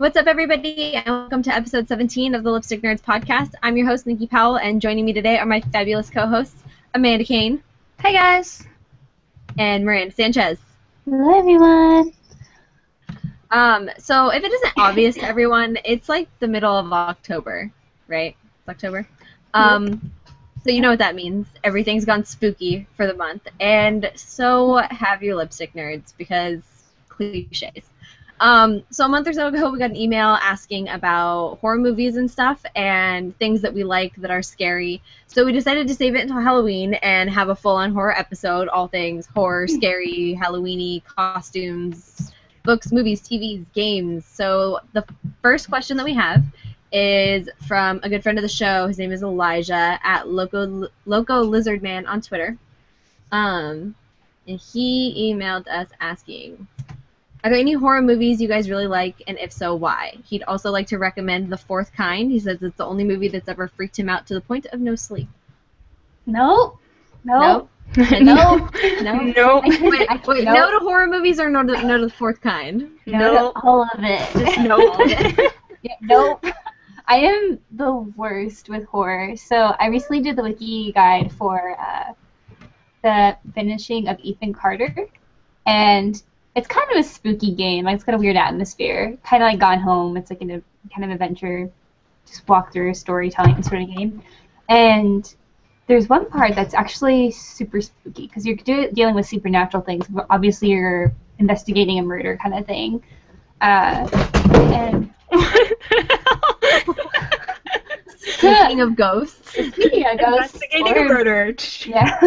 What's up, everybody, and welcome to episode 17 of the Lipstick Nerds podcast. I'm your host, Nikki Powell, and joining me today are my fabulous co-hosts, Amanda Kane. Hi, guys. And Miranda Sanchez. Hello, everyone. So if it isn't obvious to everyone, it's like the middle of October, right? It's October. So you know what that means. Everything's gone spooky for the month, and so have your lipstick nerds, because cliches. So a month or so ago, we got an email asking about horror movies and stuff and things that we like that are scary. So we decided to save it until Halloween and have a full-on horror episode, all things horror, scary, Halloween-y, costumes, books, movies, TVs, games. So the first question that we have is from a good friend of the show. His name is Elijah at Loco Lizardman on Twitter. And he emailed us asking, are there any horror movies you guys really like, and if so, why? He'd also like to recommend The Fourth Kind. He says it's the only movie that's ever freaked him out to the point of no sleep. No. No. Wait, no to horror movies or no to The Fourth Kind? No. All of it. Just no all of it. Yeah, no. I am the worst with horror. So I recently did the wiki guide for the finishing of Ethan Carter, and it's kind of a spooky game. Like, it's got a weird atmosphere. Kind of like Gone Home. It's like a kind of adventure, just walk through storytelling sort of game. And there's one part that's actually super spooky because you're dealing with supernatural things. Obviously, you're investigating a murder kind of thing. And Speaking of ghosts. Speaking of ghosts. Investigating a murder. Yeah.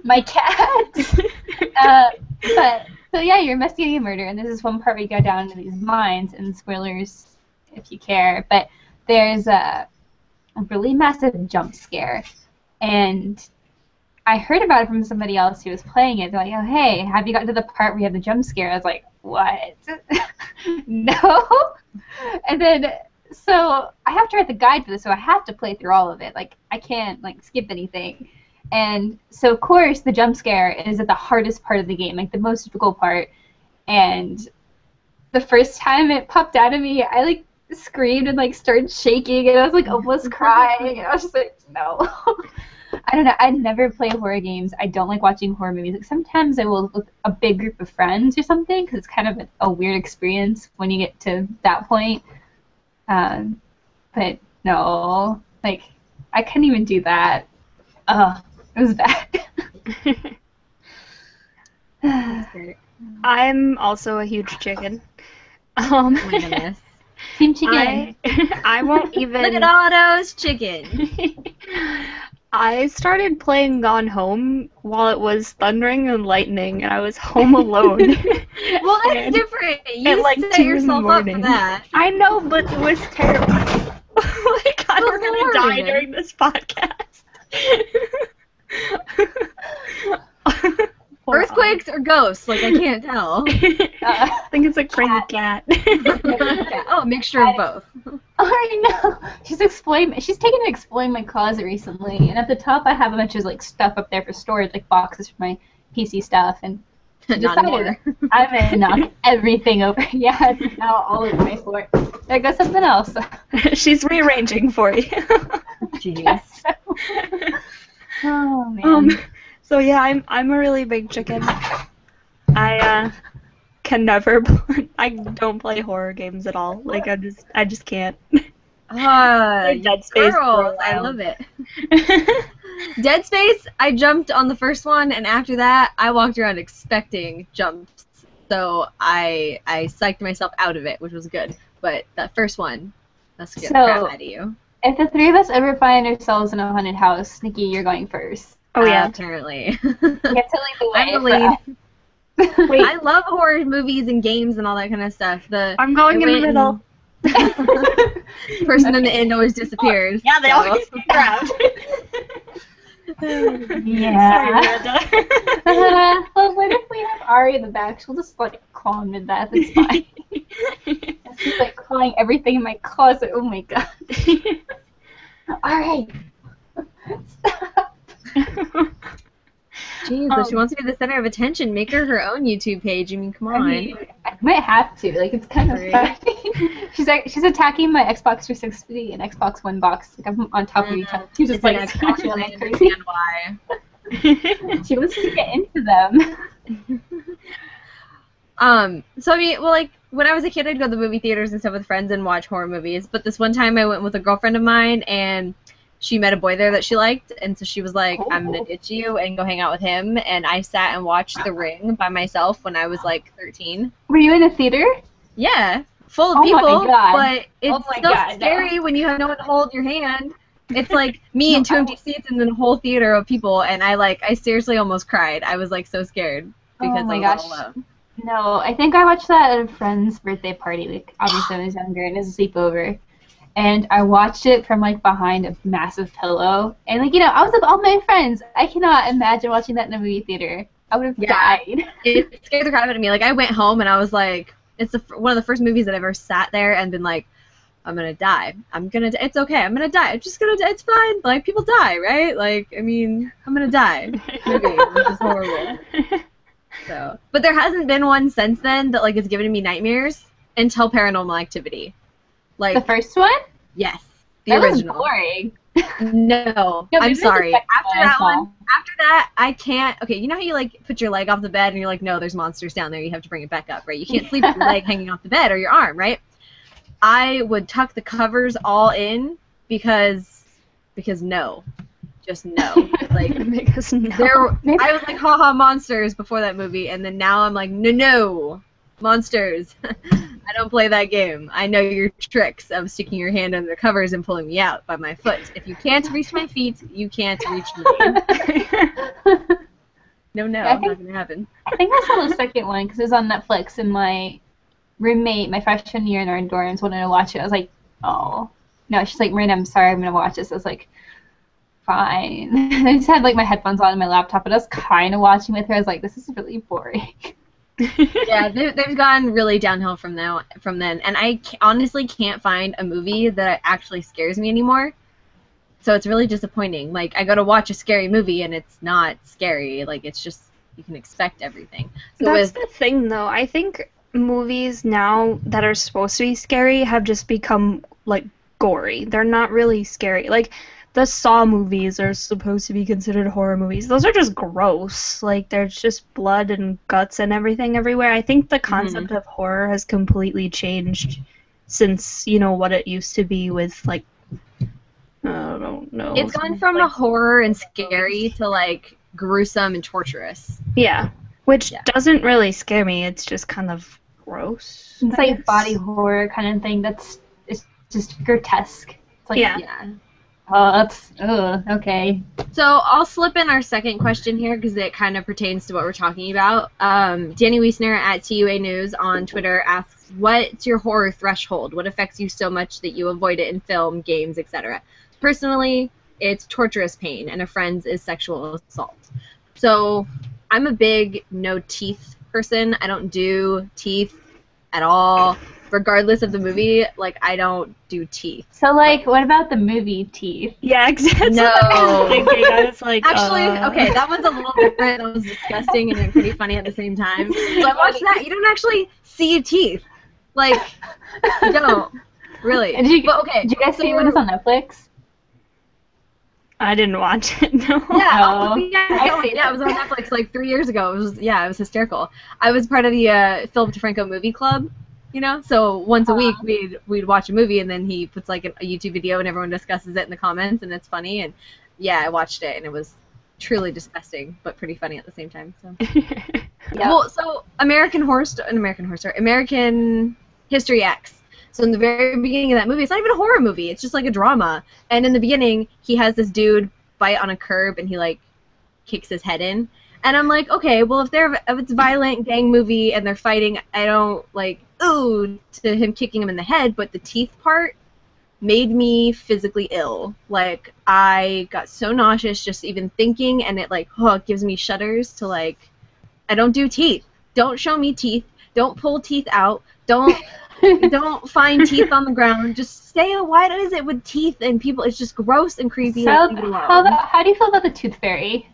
My cat. So yeah, you're investigating a murder, and there's this one part where you go down into these mines, and spoilers if you care, but there's a really massive jump scare, and I heard about it from somebody else who was playing it. They're like, oh, hey, have you gotten to the part where you have the jump scare? I was like, what? No? And then, so I have to write the guide for this, so I have to play through all of it. Like, I can't, like, skip anything. And so, of course, the jump scare is at the hardest part of the game, like the most difficult part. And the first time it popped out of me, I like screamed and like started shaking, and I was like almost crying. And I was just like, no. I don't know. I never play horror games. I don't like watching horror movies. Like, sometimes I will with a big group of friends or something, because it's kind of a weird experience when you get to that point. But no, like I couldn't even do that. It was bad. I'm also a huge chicken. Oh my goodness. Team Chicken. I won't even... Look at Otto's chicken. I started playing Gone Home while it was thundering and lightning, and I was home alone. Well, that's different. You like set 2 in the yourself up for morning. that. I know, but it was terrible. Oh my god, we're gonna die during this podcast. Earthquakes or ghosts? Like, I can't tell. I think it's a crazy cat. Oh, a mixture of both. I know. She's taken to exploring my closet recently, and at the top I have a bunch of like stuff up there for storage, like boxes for my PC stuff, and she decided I'm gonna knock everything over. Yeah, it's now all over my floor. There goes something else. She's rearranging for you. Jeez. Oh man. So yeah, I'm a really big chicken. I can never. I don't play horror games at all. Like I just can't. Dead Space. Girls, I love it. Dead Space, I jumped on the first one, and after that, I walked around expecting jumps. So I psyched myself out of it, which was good. But that first one, that's scared the crap out of you. If the three of us ever find ourselves in a haunted house, Nikki, you're going first. Oh yeah, apparently. You have to lead the way. I'm the lead. Wait, I love horror movies and games and all that kind of stuff. I'm going in the middle. Person in the end always disappears. Yeah, they always get grabbed. Yeah. Well, what if we have Ari in the back? She'll just like claw him to death. It's fine. She's like clawing everything in my closet. Oh my god. Alright. Stop. Jeez, if she wants to be the center of attention, make her own YouTube page. I mean, come on. I might have to. Like, it's kind of funny. She's attacking my Xbox 360 and Xbox One box. Like I'm on top of each other. She's just like scratching like crazy. Why? She wants to get into them. So I mean, well, like when I was a kid, I'd go to the movie theaters and stuff with friends and watch horror movies. But this one time, I went with a girlfriend of mine, and she met a boy there that she liked, and so she was like, "I'm gonna ditch you and go hang out with him." And I sat and watched The Ring by myself when I was like 13. Were you in a theater? Yeah, full of Oh my people, God. but it's Oh my still God, scary when you have no one to hold your hand. It's like me and two empty seats and then a whole theater of people, and I seriously almost cried. I was like so scared because my I was gosh. all alone. No, I think I watched that at a friend's birthday party. Like, obviously I was younger and it was a sleepover. And I watched it from, like, behind a massive pillow. And, like, you know, I was with all my friends. I cannot imagine watching that in a movie theater. I would have died. It scared the crap out of me. Like, I went home and I was like, it's one of the first movies that I've ever sat there and been like, I'm gonna die. It's okay. I'm gonna die. I'm just gonna die. It's fine. Like, people die, right? Like, I mean, I'm gonna die. Movie, which is horrible. So, but there hasn't been one since then that, like, has given me nightmares until Paranormal Activity. Like, The first one? yes, the That original. was boring. No, No, I'm maybe sorry. the second After one I that saw. one, after that, I can't. Okay, you know how you like put your leg off the bed and you're like, no, there's monsters down there. You have to bring it back up, right? You can't sleep with your leg hanging off the bed or your arm, right? I would tuck the covers all in because no, just no. Like, Because no. I was like, haha, monsters before that movie, and then now I'm like, no, monsters. I don't play that game. I know your tricks of sticking your hand under the covers and pulling me out by my foot. If you can't reach my feet, you can't reach me. No, not gonna happen. I think I saw the second one because it was on Netflix, and my roommate, my freshman year in our dorms, wanted to watch it. I was like, oh. No, she's like, Miranda, I'm sorry, I'm going to watch this. I was like, fine. I just had like my headphones on and my laptop, and I was kind of watching with her. I was like, this is really boring. Yeah, they've gone really downhill from then, and I honestly can't find a movie that actually scares me anymore. So it's really disappointing. Like, I go to watch a scary movie, and it's not scary. Like, it's just, you can expect everything. So That's the thing, though. I think movies now that are supposed to be scary have just become, like, gory. They're not really scary. Like, the Saw movies are supposed to be considered horror movies. Those are just gross. Like, there's just blood and guts and everything everywhere. I think the concept of horror has completely changed since, you know, what it used to be with, like, I don't know. it's gone from a horror and scary to, like, gruesome and torturous. Yeah. Which doesn't really scare me. It's just kind of gross. It's like body horror kind of thing. It's just grotesque. It's like, Yeah. Oh, that's okay. So I'll slip in our second question here because it kind of pertains to what we're talking about. Danny Wiesner at TUA News on Twitter asks, what's your horror threshold? What affects you so much that you avoid it in film, games, etc.? Personally, it's torturous pain, and a friend's is sexual assault. So I'm a big no teeth person. I don't do teeth at all. Regardless of the movie, like, I don't do teeth. So, like, what about the movie Teeth? Yeah, exactly. No. That's what I was thinking. I was like, Actually, okay, that one's a little different. That was disgusting and pretty funny at the same time. So I watched that. You don't actually see teeth. Like, you don't. Really. Did you, But, okay, did you guys so see it when it's on Netflix? I didn't watch it, no. Yeah, Oh. it was on Netflix like 3 years ago. It was hysterical. I was part of the Philip DeFranco movie club, you know? So once a week we'd watch a movie, and then he puts like a YouTube video and everyone discusses it in the comments, and it's funny. And yeah, I watched it, and it was truly disgusting, but pretty funny at the same time. So Well, so American History X. So in the very beginning of that movie, it's not even a horror movie. It's just like a drama. And in the beginning, he has this dude bite on a curb, and he like kicks his head in. And I'm like, okay, well, if it's a violent gang movie and they're fighting, I don't like to him kicking him in the head. But the teeth part made me physically ill. Like, I got so nauseous just even thinking, and it like it gives me shudders to like. I don't do teeth. Don't show me teeth. Don't pull teeth out. Don't find teeth on the ground. Just stay. What is it with teeth and people? It's just gross and creepy. So, Leave it alone. how do you feel about the Tooth Fairy?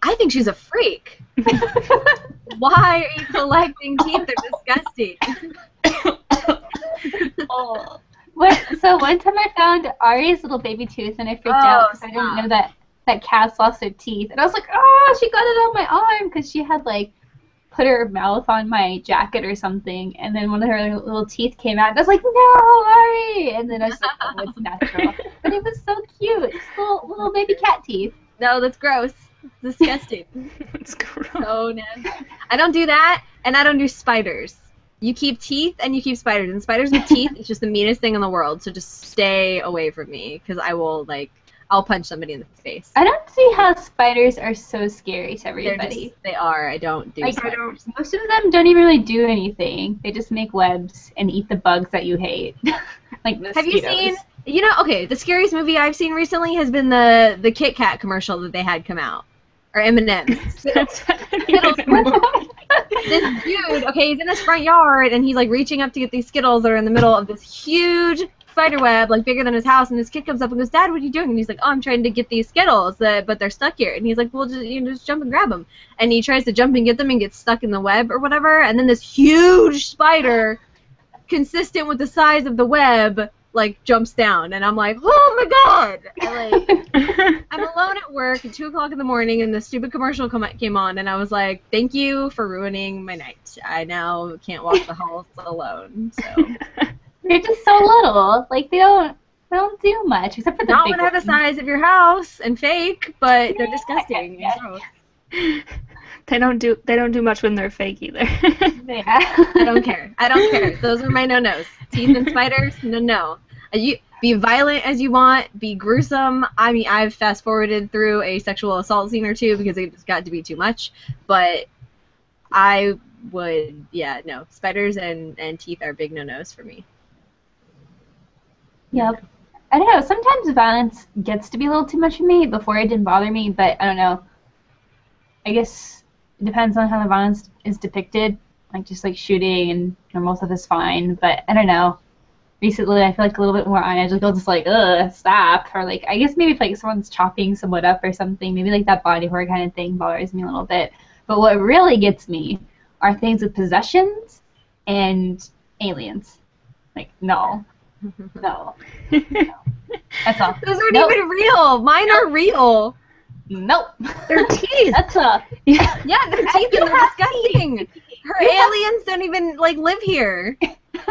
I think she's a freak. Why are you collecting teeth? They're disgusting. Oh. So one time I found Ari's little baby tooth and I freaked out because I didn't know that cats lost their teeth. And I was like, oh, she got it on my arm because she had like put her mouth on my jacket or something, and then one of her little teeth came out. And I was like, no, Ari! And then I was like, oh, it's natural. But it was so cute. Just little baby cat teeth. No, that's gross. Disgusting. It's gross. So nasty. I don't do that, and I don't do spiders. You keep teeth and you keep spiders. And spiders with teeth is just the meanest thing in the world, so just stay away from me, because I will, I'll punch somebody in the face. I don't see how spiders are so scary to everybody. They are. I don't do spiders. Most of them don't even really do anything. They just make webs and eat the bugs that you hate. Like mosquitoes. Have you seen, okay, the scariest movie I've seen recently has been the Kit Kat commercial that they had come out. Or M&M's. This dude, okay, he's in his front yard, and he's, reaching up to get these Skittles that are in the middle of this huge spider web, bigger than his house, and this kid comes up and goes, Dad, what are you doing? And he's like, oh, I'm trying to get these Skittles, but they're stuck here. And he's like, well, just jump and grab them. And he tries to jump and get them and gets stuck in the web or whatever, and then this huge spider, consistent with the size of the web, jumps down. And I'm like, oh my God! I'm alone at work at 2 o'clock in the morning, and the stupid commercial came on, and I was like, thank you for ruining my night. I now can't walk the halls alone, so... They're just so little. They don't do much except for the not big when they're the size of your house and fake, but they're disgusting. Yeah. They don't do much when they're fake either. Yeah. I don't care. Those are my no-nos. Teeth and spiders, no. You be violent as you want, be gruesome. I mean, I've fast-forwarded through a sexual assault scene or two because it just got to be too much, but I would, no. Spiders and teeth are big no-nos for me. Yep. I don't know. Sometimes violence gets to be a little too much for me. Before it didn't bother me, but I don't know. I guess it depends on how the violence is depicted. Just shooting and normal stuff is fine. But I don't know. Recently, I feel a little bit more on edge. I'll just ugh, stop. Or I guess maybe if someone's chopping someone up or something, maybe that body horror kind of thing bothers me a little bit. But what really gets me are things with possessions and aliens. No. No. That's all. Those aren't even real. Mine are real. Nope. They're teeth. That's a... Yeah, they're teeth and they're disgusting. Her aliens don't even, live here.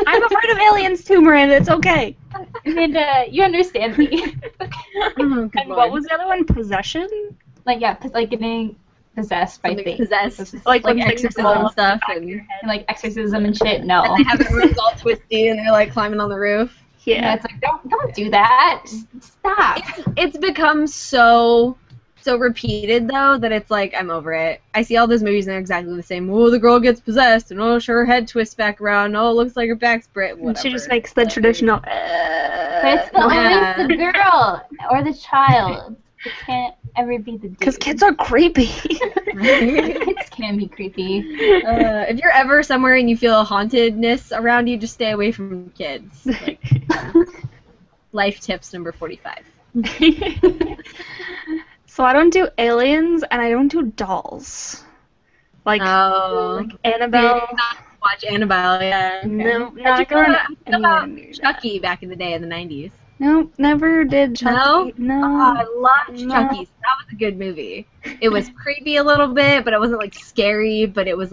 I'm afraid of aliens too, Miranda. It's okay. Amanda, you understand me. And what was the other one? Possession? Getting possessed by things. Possessed. Exorcism and stuff. And exorcism and shit, no. And they have their rooms all twisty and they're climbing on the roof. Yeah, it's don't do that. Just stop. It's become so repeated though that it's I'm over it. I see all those movies and they're exactly the same. Oh, the girl gets possessed, and her head twists back around. Oh, it looks like her back's split. Whatever. She just makes the traditional. But it's always the girl or the child. It can't ever be the dude. Because kids are creepy. Kids can be creepy. If you're ever somewhere and you feel a hauntedness around you, just stay away from kids. Life tips number 45. So I don't do aliens and I don't do dolls. Annabelle. Watch Annabelle, yeah. No, not going anywhere near Chucky back in the day in the 90s. No, never did Chucky. No. Oh, I loved Chucky. That was a good movie. It was creepy a little bit, but it wasn't scary, but it was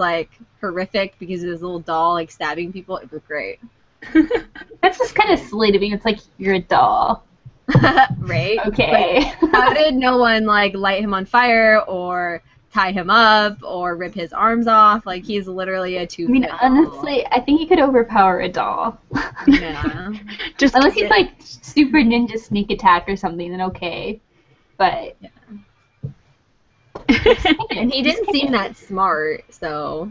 horrific because it was a little doll stabbing people. It was great. That's just kind of silly to me. It's you're a doll. Right? Okay. How did no one light him on fire or tie him up or rip his arms off? He's literally a two-foot doll. Honestly, I think you could overpower a doll. Yeah. Just unless he's super ninja sneak attack or something, then okay. But yeah. And he didn't seem that smart, so.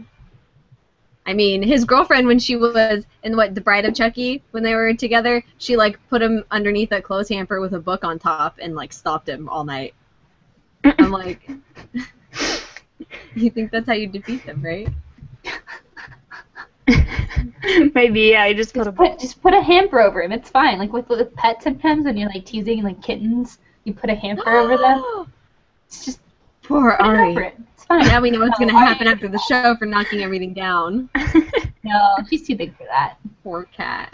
I mean, his girlfriend, when she was in The Bride of Chucky, when they were together, she put him underneath a clothes hamper with a book on top and stopped him all night. I'm you think that's how you defeat them, right? Maybe, yeah. You just put a hamper over him. It's fine. With pets sometimes when you're teasing kittens, you put a hamper over them. It's just poor Ari. It's fine. Now we know what's gonna happen after the show for knocking everything down. No, she's too big for that. Poor cat.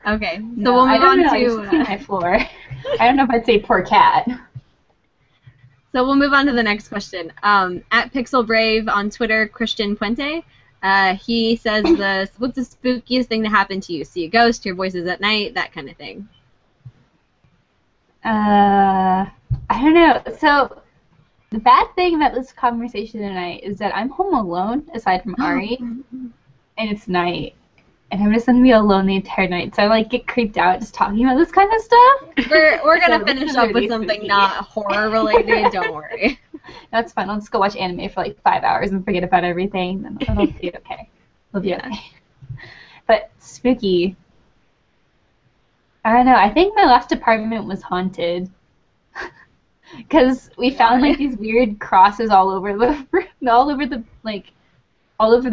Okay, so No, we'll I move don't on know. to. She's on my floor. I don't know if I'd say poor cat. So we'll move on to the next question. At Pixel Brave on Twitter, Christian Puente, he says, what's the spookiest thing to happen to you? See a ghost, hear voices at night, that kind of thing. I don't know. So the bad thing about this conversation tonight is that I'm home alone, aside from Ari, and it's night. And I'm just gonna be alone the entire night, so I like get creeped out just talking about this kind of stuff. We're gonna So finish this is up with really something spooky. not horror related. Don't worry. That's fine. I'll just go watch anime for like 5 hours and forget about everything, and it'll be okay. It'll be Yeah. okay. But spooky. I don't know. I think my last apartment was haunted. Because we found like these weird crosses all over the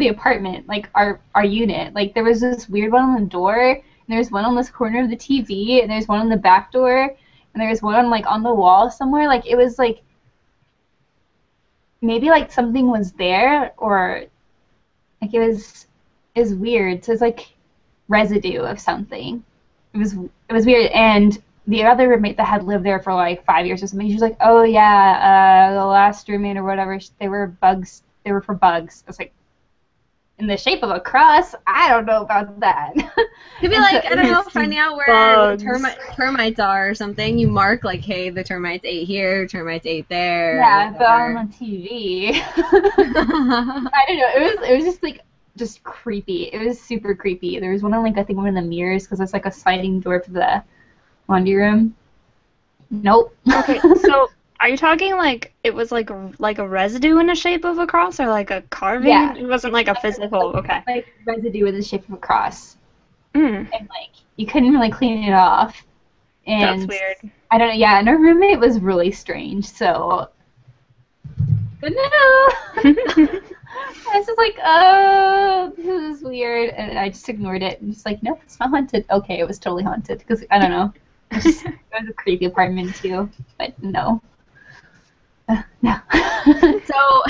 apartment, like our unit. Like there was this weird one on the door, and there's one on this corner of the TV, and there's one on the back door, and there's one on the wall somewhere. Like it was like maybe like something was there, or like it was weird. So it's like residue of something. It was weird, and the other roommate that had lived there for like 5 years or something, she was like, "Oh yeah, the last roommate or whatever, they were bugs. They were for bugs." I was like, in the shape of a cross? I don't know about that. Could be And like, so I don't know, it's finding out where bugs. termites are or something. You mark like, hey, the termites ate here, termites ate there. Yeah, but whatever. on TV. I don't know. It was just like just creepy. It was super creepy. There was one on like I think one of the mirrors because there's like a sliding door for the laundry room. Nope. Okay, so are you talking like it was like a residue in the shape of a cross, or like a carving? Yeah. It wasn't like a physical. Okay. Like residue in the shape of a cross, Mm, and like you couldn't really clean it off. And that's weird. I don't know. Yeah, and our roommate was really strange. So. But no. I was just like, oh, this is weird, and I just ignored it and just like, nope, it's not haunted. Okay, it was totally haunted because I don't know. It was a creepy apartment too, but no. No. So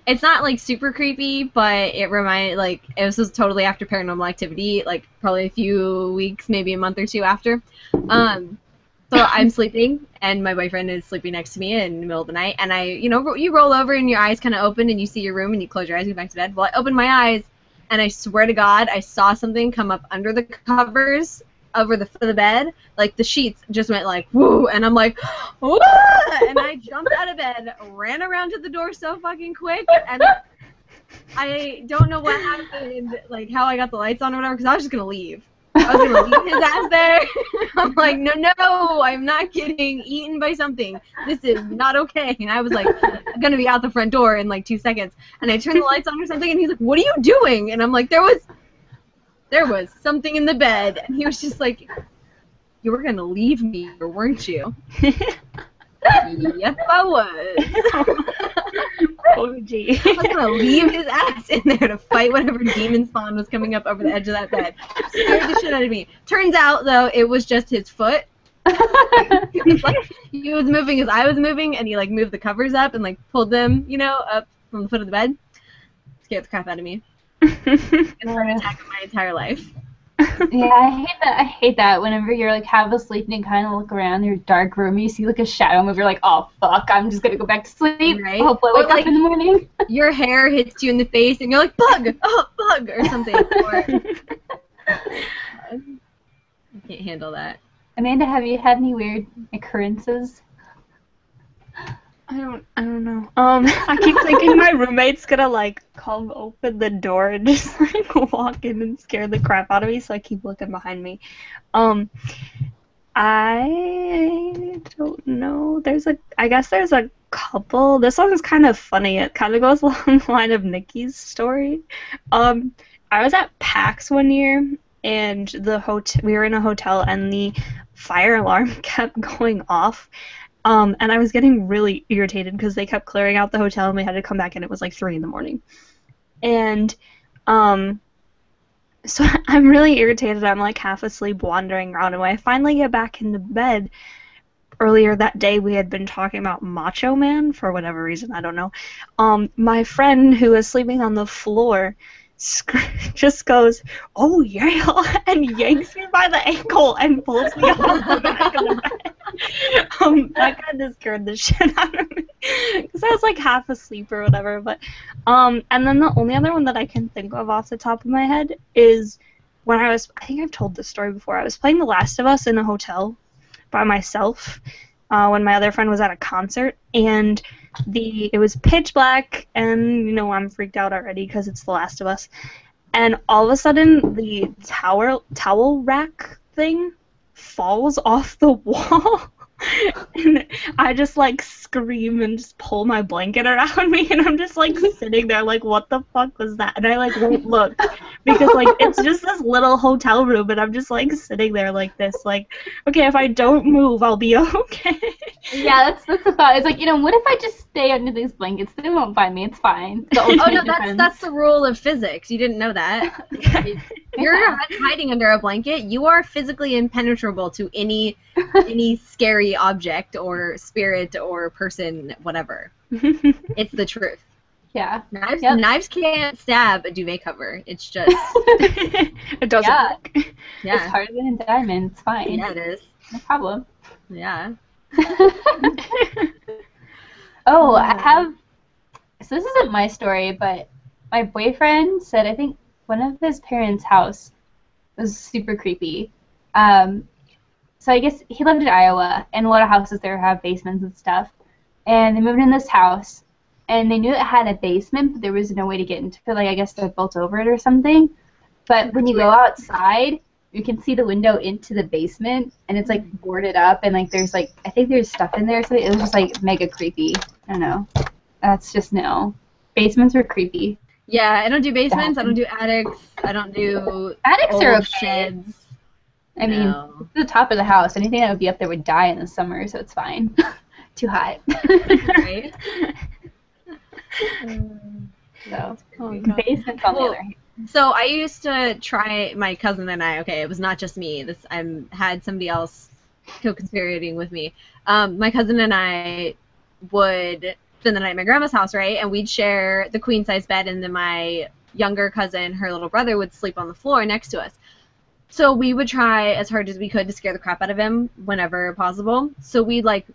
it's not like super creepy, but it was just totally after Paranormal Activity, like probably a few weeks, maybe a month or two after. So I'm sleeping, and my boyfriend is sleeping next to me in the middle of the night, and you roll over and your eyes kind of open, and you see your room, and you close your eyes and go back to bed. Well, I opened my eyes, and I swear to God, I saw something come up under the covers over the foot of the bed. Like the sheets just went like woo, and I'm like, woo! And I jumped out of bed, ran around to the door so fucking quick, and I don't know what happened, like how I got the lights on or whatever, because I was just gonna leave. I was gonna leave his ass there. I'm like, no, I'm not getting eaten by something. This is not okay. And I was like, I'm gonna be out the front door in like 2 seconds. And I turned the lights on or something, and he's like, what are you doing? And I'm like, there was something in the bed. And he was just like, you were gonna leave me, or weren't you? Yep, I was. Oh, gee. I was gonna leave his ass in there to fight whatever demon spawn was coming up over the edge of that bed. Scared the shit out of me. Turns out, though, it was just his foot. He was moving as I was moving, and he like moved the covers up and like pulled them, up from the foot of the bed. Scared the crap out of me. It's an attack of my entire life. Yeah, I hate that whenever you're like half asleep and you kind of look around your dark room and you see like a shadow move, you're like, oh fuck, I'm just gonna go back to sleep. Right? Hopefully I wake up in the morning. Your hair hits you in the face and you're like, bug! Oh, bug! Or something. Or, I can't handle that. Amanda, have you had any weird occurrences? I don't know. I keep thinking my roommate's gonna like come open the door and just like walk in and scare the crap out of me, so I keep looking behind me. I don't know. I guess there's a couple. This one is kind of funny. It kind of goes along the line of Nikki's story. I was at PAX one year, and we were in a hotel, and the fire alarm kept going off. And I was getting really irritated because they kept clearing out the hotel and we had to come back, and it was like 3 a.m. And so I'm really irritated. I'm like half asleep wandering around, and when I finally get back into bed, earlier that day we had been talking about Macho Man for whatever reason, I don't know. My friend who was sleeping on the floor just goes, "Oh yeah," and yanks me by the ankle and pulls me off the back of the bed. That kind of scared the shit out of me because I was like half asleep or whatever. But and then the only other one that I can think of off the top of my head is when I think I've told this story before. I was playing The Last of Us in a hotel by myself when my other friend was at a concert, and it was pitch black, and I'm freaked out already because it's The Last of Us, and all of a sudden the towel rack thing falls off the wall. And I just like scream and just pull my blanket around me, and I'm just like sitting there like, what the fuck was that? And I like won't look because like it's just this little hotel room, and I'm just like sitting there like this, like, okay, if I don't move, I'll be okay. Yeah, that's the thought. It's like, what if I just stay under these blankets? They won't find me. It's fine. Oh no, that's the rule of physics. You didn't know that. If you're hiding under a blanket, you are physically impenetrable to any scary object or spirit or person, whatever. It's the truth. Yeah. Knives can't stab a duvet cover. It's just it doesn't work. Yeah. It's harder than a diamond. It's fine. Yeah, it is. No problem. Yeah. Oh, I have. So this isn't my story, but my boyfriend said I think one of his parents' house was super creepy. So I guess he lived in Iowa, and a lot of houses there have basements and stuff. And they moved in this house, and they knew it had a basement, but there was no way to get into it. Like, I guess they built over it or something. But when you go outside, you can see the window into the basement, and it's like boarded up, and like there's like, I think there's stuff in there, so it was just like mega creepy. I don't know. That's just no. Basements are creepy. Yeah, I don't do basements. I don't do attics. I don't do attics old are okay. sheds. I mean, it's the top of the house. Anything that would be up there would die in the summer, so it's fine. Too hot. Right? So, basements on the other hand. So I used to try, my cousin and I, okay, it was not just me. I had somebody else co-conspirating with me. My cousin and I would spend the night at my grandma's house, right? And we'd share the queen-size bed, and then my younger cousin, her little brother, would sleep on the floor next to us. So we would try as hard as we could to scare the crap out of him whenever possible. So we'd, like,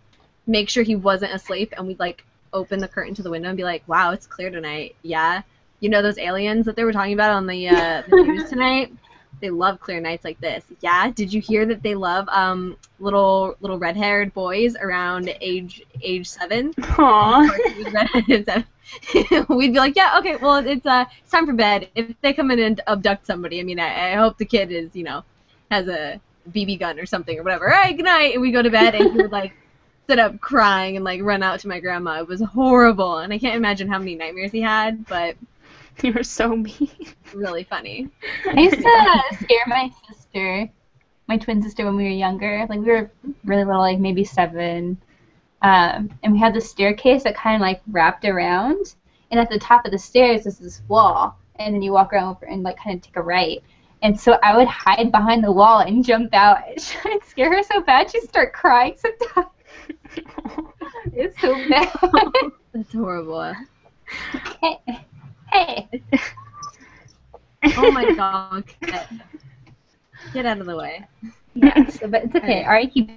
make sure he wasn't asleep, and we'd, like, open the curtain to the window and be like, wow, it's clear tonight. Yeah. You know those aliens that they were talking about on the news tonight? They love clear nights like this. Yeah. Did you hear that they love little red-haired boys around age 7? Aww. We'd be like, yeah, okay, well, it's time for bed. If they come in and abduct somebody, I mean, I hope the kid is, has a BB gun or something or whatever. All right, good night. And we go to bed, and he would, like, sit up crying and, like, run out to my grandma. It was horrible, and I can't imagine how many nightmares he had, but you were so mean. Really funny. I used to scare my sister, my twin sister, when we were younger. Like, we were really little, like maybe 7. And we had this staircase that kind of like wrapped around. And at the top of the stairs is this wall. And then you walk around and like kind of take a right. And so I would hide behind the wall and jump out. I'd scare her so bad she'd start crying sometimes. It's so bad. That's horrible. Hey. Oh my god. Get out of the way. Yeah, but it's okay. Ari keeps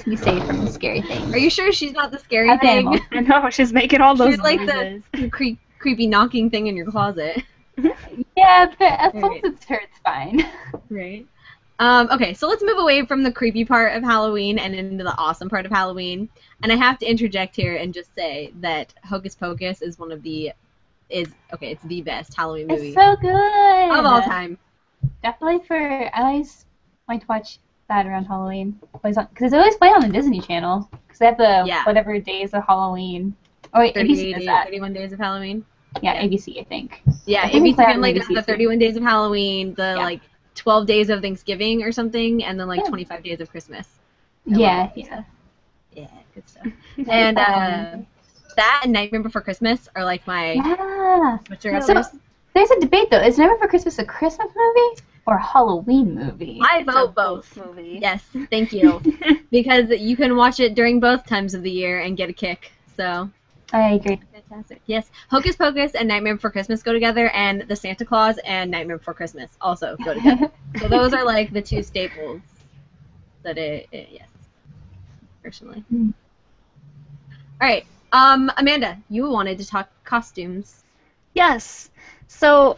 me safe from the scary things. Are you sure she's not the scary thing? I know, she's making all those She's like noises. the creepy knocking thing in your closet. Yeah, but as long as it's her, it's fine. Right. Okay, so let's move away from the creepy part of Halloween and into the awesome part of Halloween. And I have to interject here and just say that Hocus Pocus is it's the best Halloween movie It's so good. of all time. Definitely I always like to watch that around Halloween. Because it's always playing on the Disney Channel. Because they have the whatever days of Halloween. Oh wait, ABC does that. 31 Days of Halloween? Yeah, ABC, I think. Yeah, ABC can like the 31 Days of Halloween, like 12 Days of Thanksgiving or something, and then like 25 Days of Christmas. Yeah, Yeah, good stuff. And that and Nightmare Before Christmas are like my So, there's a debate though. Is Nightmare Before Christmas a Christmas movie or a Halloween movie? I vote both. Yes, thank you. Because you can watch it during both times of the year and get a kick. So I agree. Fantastic. Yes, Hocus Pocus and Nightmare Before Christmas go together, and the Santa Claus and Nightmare Before Christmas also go together. So those are like the two staples that yes, personally. All right, Amanda, you wanted to talk costumes. Yes. So,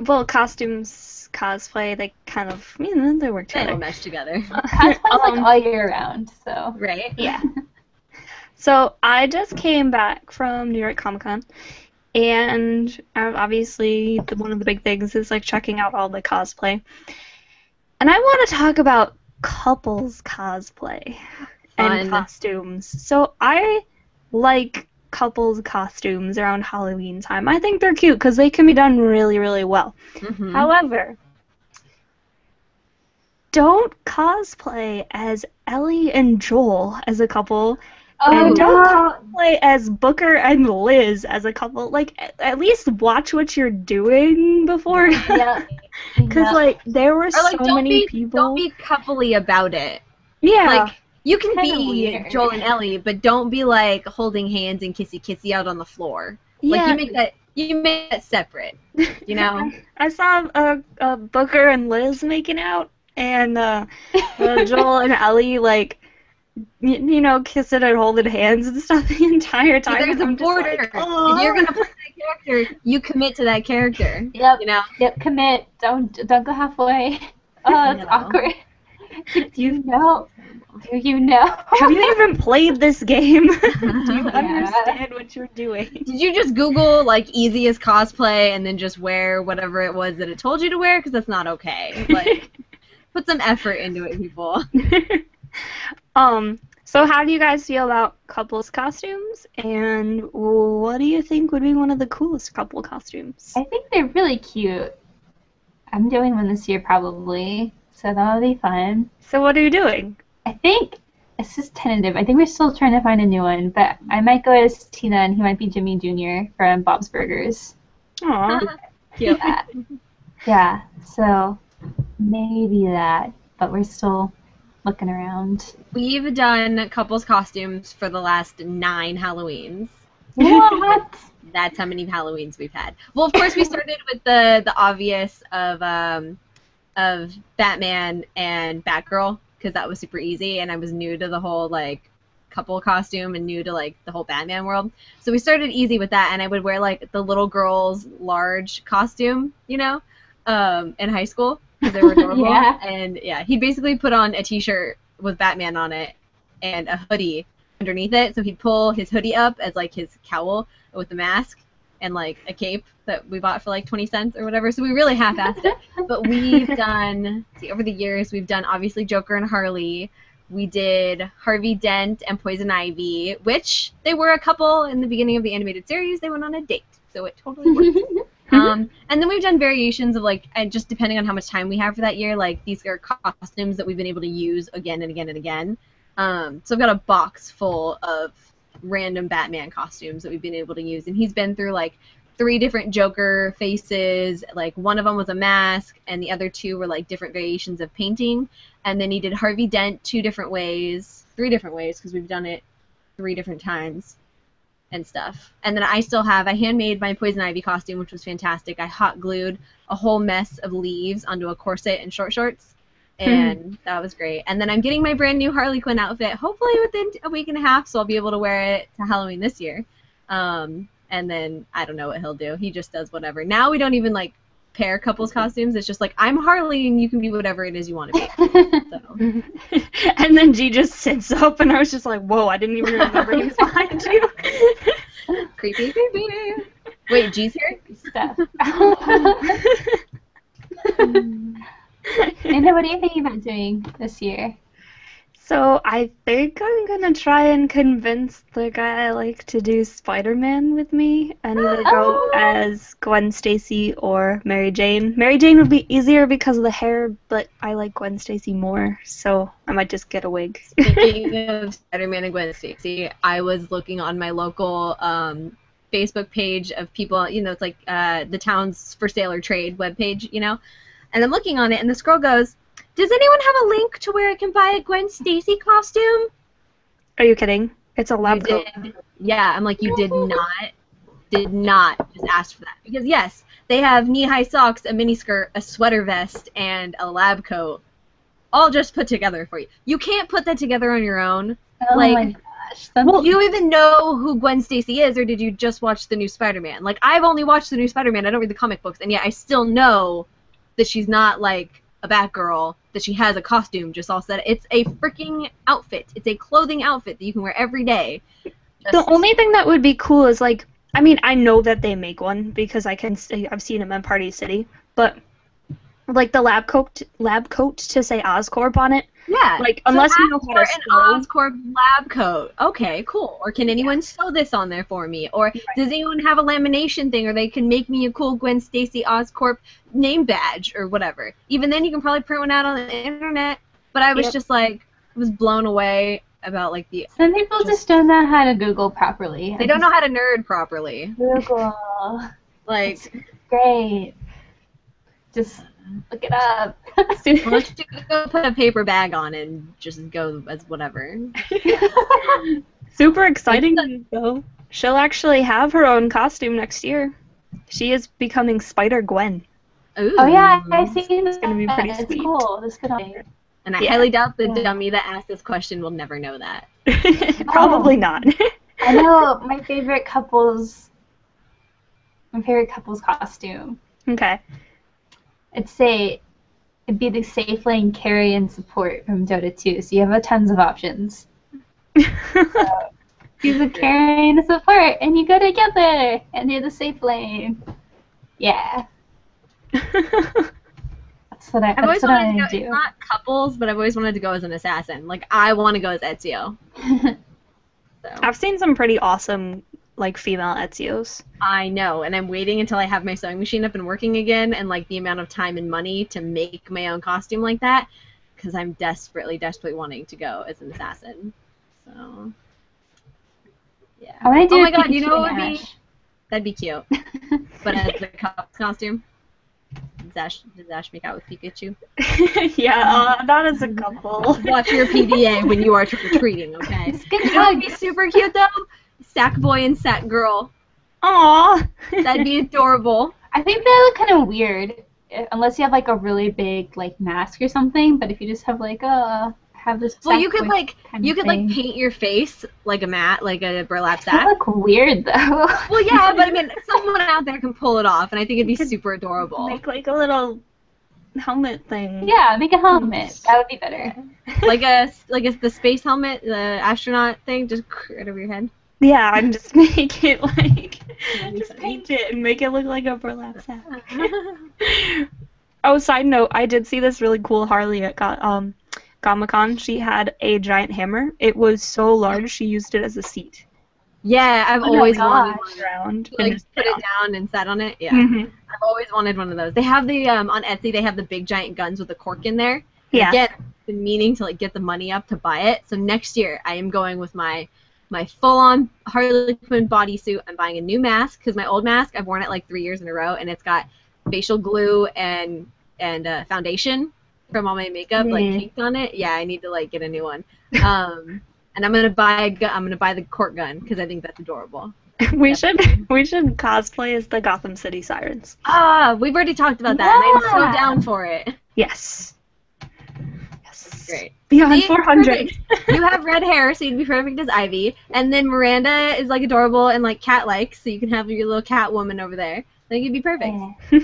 well, costumes, cosplay, they kind of, they work together. They all mesh together. Cosplay's like all year round, so. Right? Yeah. So I just came back from New York Comic Con, and obviously one of the big things is like checking out all the cosplay. And I want to talk about couples cosplay and costumes. So I like couples costumes around Halloween time. I think they're cute because they can be done really, really well. Mm-hmm. However, don't cosplay as Ellie and Joel as a couple. And don't cosplay as Booker and Liz as a couple. Like, at least watch what you're doing before. Yeah. Because, like, there were so many people. Don't be coupley about it. Yeah. Like, you can Kinda be weird. Joel and Ellie, but don't be, like, holding hands and kissy-kissy out on the floor. Yeah. Like, you make that separate, you know? I saw Booker and Liz making out, and Joel and Ellie, like, kissing and holding hands and stuff the entire time. There's a border. If you're gonna play that character, you commit to that character. Yep. You know. Yep. Commit. Don't go halfway. Oh, it's awkward. Do you know? Have you even played this game? Do you understand what you're doing? Did you just Google like easiest cosplay and then just wear whatever it was that it told you to wear? Because that's not okay. Like, put some effort into it, people. So how do you guys feel about couples costumes, and what do you think would be one of the coolest couple costumes? I think they're really cute. I'm doing one this year probably, so that'll be fun. So what are you doing? I think it's just tentative. I think we're still trying to find a new one, but I might go as Tina, and he might be Jimmy Jr. from Bob's Burgers. Aww. Cute. Yeah, so maybe that, but we're still looking around. We've done couples costumes for the last 9 Halloweens. What? That's how many Halloweens we've had. Well, of course, we started with the obvious of Batman and Batgirl, because that was super easy, and I was new to the whole like couple costume and new to like the whole Batman world. So we started easy with that, and I would wear like the little girl's large costume, in high school. They were adorable. Yeah. And yeah, he basically put on a t-shirt with Batman on it and a hoodie underneath it. So he'd pull his hoodie up as like his cowl with the mask and like a cape that we bought for like 20 cents or whatever. So we really half-assed it. But we've done, over the years, we've done obviously Joker and Harley. We did Harvey Dent and Poison Ivy, which they were a couple in the beginning of the animated series. They went on a date. So it totally worked. And then we've done variations of like, and just depending on how much time we have for that year, like these are costumes that we've been able to use again and again and again. So I've got a box full of random Batman costumes that we've been able to use, and he's been through like 3 different Joker faces. Like one of them was a mask, and the other 2 were like different variations of painting. And then he did Harvey Dent 3 different ways, because we've done it 3 different times. And stuff. And then I handmade my Poison Ivy costume, which was fantastic. I hot glued a whole mess of leaves onto a corset and short shorts, and that was great. And then I'm getting my brand new Harley Quinn outfit, hopefully within a week and a half, so I'll be able to wear it to Halloween this year. And then I don't know what he'll do. He just does whatever. Now we don't even like pair couples costumes. It's just like, I'm Harley and you can be whatever it is you want to be. So. And then G just sits up, and I was just like, whoa, I didn't even remember he was behind you. Creepy. Wait, G's here? Stuff. Amanda, what are you thinking about doing this year? So I think I'm gonna try and convince the guy I like to do Spider-Man with me, and either go as Gwen Stacy or Mary Jane. Mary Jane would be easier because of the hair, but I like Gwen Stacy more, so I might just get a wig. Speaking of Spider-Man and Gwen Stacy, I was looking on my local Facebook page of people, it's like the town's for sale or trade webpage, and I'm looking on it, and this girl goes, "Does anyone have a link to where I can buy a Gwen Stacy costume?" Are you kidding? It's a lab coat. Yeah, I'm like, you did not. did not just ask for that. Because yes, they have knee-high socks, a miniskirt, a sweater vest, and a lab coat, all just put together for you. You can't put that together on your own. Oh like, my gosh. That's... do you even know who Gwen Stacy is, or did you just watch the new Spider-Man? Like, I've only watched the new Spider-Man. I don't read the comic books, and yet I still know that she's not, like, a Batgirl, that she has a costume just all set. It's a freaking outfit. It's a clothing outfit that you can wear every day. The only thing that would be cool is, like, I mean, I know that they make one because I've seen them in Party City, but like the lab coat to say Oscorp on it. Yeah. Like, unless you know how to an Oscorp lab coat. Okay, cool. Or can anyone sew this on there for me? Or does anyone have a lamination thing, or they can make me a cool Gwen Stacy Oscorp name badge or whatever? Even then, you can probably print one out on the internet. But I was just like, was blown away about like the. Some people just don't know how to Google properly. They don't know how to nerd properly. Google. Like. It's great. Just look it up. Let's go put a paper bag on and just go as whatever. Super exciting though. She'll actually have her own costume next year. She is becoming Spider-Gwen. Ooh. Oh yeah, I've seen this. It's gonna be pretty It's sweet. cool. This could be. And I highly doubt the dummy that asked this question will never know that. Probably not. I know my favorite couple's costume. Okay. It'd be the safe lane, carry, and support from Dota 2. So you have tons of options. So he's a carry and a support, and you go together, and you're the safe lane. Yeah. That's what I want to do. It's not couples, but I've always wanted to go as an assassin. Like, I want to go as Ezio. So. I've seen some pretty awesome, like, female Ezios. I know, and I'm waiting until I have my sewing machine up and working again, and, like, the amount of time and money to make my own costume like that, because I'm desperately wanting to go as an assassin. So, yeah. I want to do oh my god, you know Pikachu what would and be? Ash. That'd be cute. But as the costume? Does Ash make out with Pikachu? Yeah, that is a couple. Watch your PDA when you are trick-or-treating, okay? You know what would be super cute, though? Sackboy and Sackgirl. Aww. That'd be adorable. I think they look kind of weird, unless you have like a really big like mask or something. But if you just have like have this. Well, you could like paint your face like a mat, like a burlap sack. They look weird though. Well, yeah, but I mean, someone out there can pull it off, and I think it'd be super adorable. Make like a little helmet thing. Yeah, make a helmet. That would be better. like the space helmet, the astronaut thing, just right over your head. Yeah, and just make it like, just paint it and make it look like a burlap sack. Oh, side note, I did see this really cool Harley at Comic-Con. She had a giant hammer. It was so large, she used it as a seat. Yeah, I've always wanted one. Around like, put it down and sat on it. Yeah, I've always wanted one of those. They have the on Etsy. They have the big giant guns with the cork in there. Yeah. Again, I've been meaning to like get the money up to buy it. So next year, I am going with my full-on Harley Quinn bodysuit. I'm buying a new mask because my old mask, I've worn it like 3 years in a row, and it's got facial glue and foundation from all my makeup like caked on it. Yeah, I need to like get a new one. And I'm gonna buy the cork gun because I think that's adorable. We should cosplay as the Gotham City Sirens. Ah, we've already talked about that, and I'm so down for it. Yes. Great. Beyond 400. You have red hair, so you'd be perfect as Ivy. And then Miranda is like adorable and like cat-like, so you can have your little cat woman over there. I think you'd be perfect. Yeah.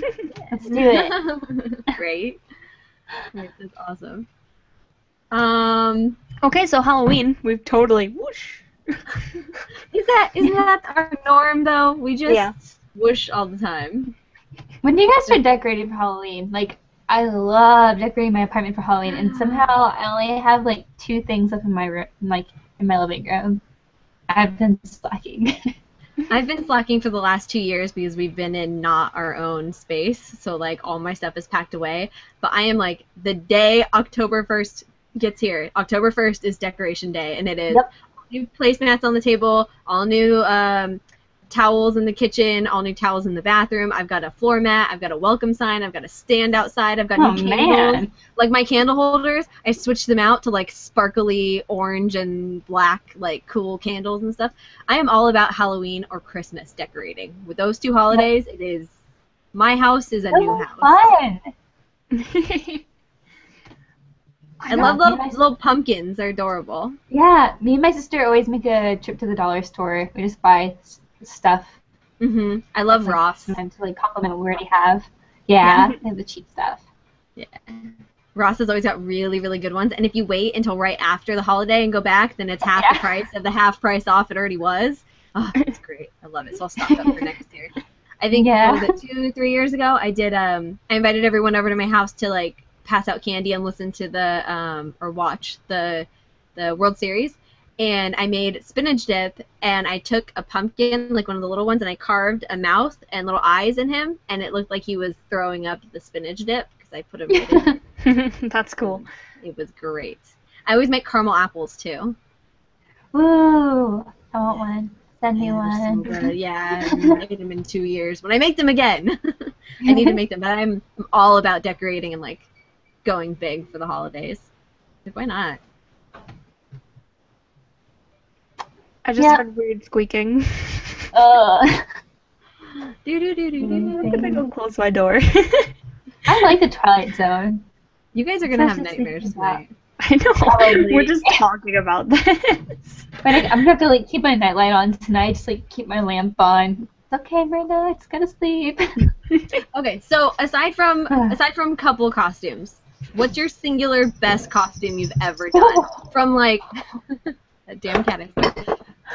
Let's do it. Great. That's awesome. Okay, so Halloween, we've totally whoosh. Isn't that our norm though? We just whoosh all the time. When do you guys start decorating for Halloween? Like, I love decorating my apartment for Halloween, and somehow I only have like 2 things up in my room, like in my living room. I've been slacking. I've been slacking for the last 2 years because we've been in not our own space, so like all my stuff is packed away. But I am like, the day October 1st gets here, October 1st is decoration day, and it is all new placemats on the table, all new towels in the kitchen, all new towels in the bathroom. I've got a floor mat. I've got a welcome sign. I've got a stand outside. I've got new candles. Man. Like my candle holders, I switched them out to like sparkly orange and black, like cool candles and stuff. I am all about Halloween or Christmas decorating. With those two holidays, it is, my house is a new house. Fun. I love those little pumpkins. They're adorable. Yeah, me and my sister always make a trip to the dollar store. We just buy stuff. I love Ross. To like complement what we already have. Yeah, they have the cheap stuff. Yeah. Ross has always got really, really good ones. And if you wait until right after the holiday and go back, then it's half the price of the half price off it already was. Oh, it's great. I love it. So I'll stock up for next year. I think was it 2-3 years ago? I did. I invited everyone over to my house to like pass out candy and listen to the or watch the World Series. And I made spinach dip, and I took a pumpkin, like one of the little ones, and I carved a mouth and little eyes in him, and it looked like he was throwing up the spinach dip because I put him right in. That's cool. It was great. I always make caramel apples too. Ooh, I want one. Send me one. So good. Yeah, I made them in 2 years. When I make them again, I need to make them. But I'm all about decorating and like going big for the holidays. Like, why not? I just heard weird squeaking. Do. I'm gonna go close my door. I like the Twilight Zone. You guys are gonna have nightmares tonight. I know. Probably. We're just talking about this. But I'm gonna have to like keep my nightlight on tonight. Just like keep my lamp on. It's okay, Miranda. It's gonna sleep. Okay, so aside from couple costumes, what's your singular best costume you've ever done? From like that damn cat.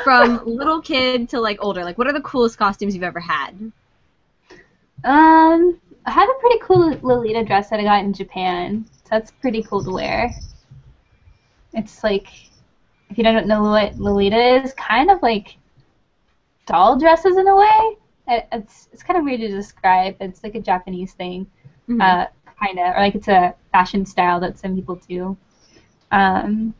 From little kid to like older. Like, what are the coolest costumes you've ever had? I have a pretty cool Lolita dress that I got in Japan. So that's pretty cool to wear. It's like, if you don't know what Lolita is, kind of like doll dresses in a way. It's kind of weird to describe. It's like a Japanese thing, kind of, or like it's a fashion style that some people do. And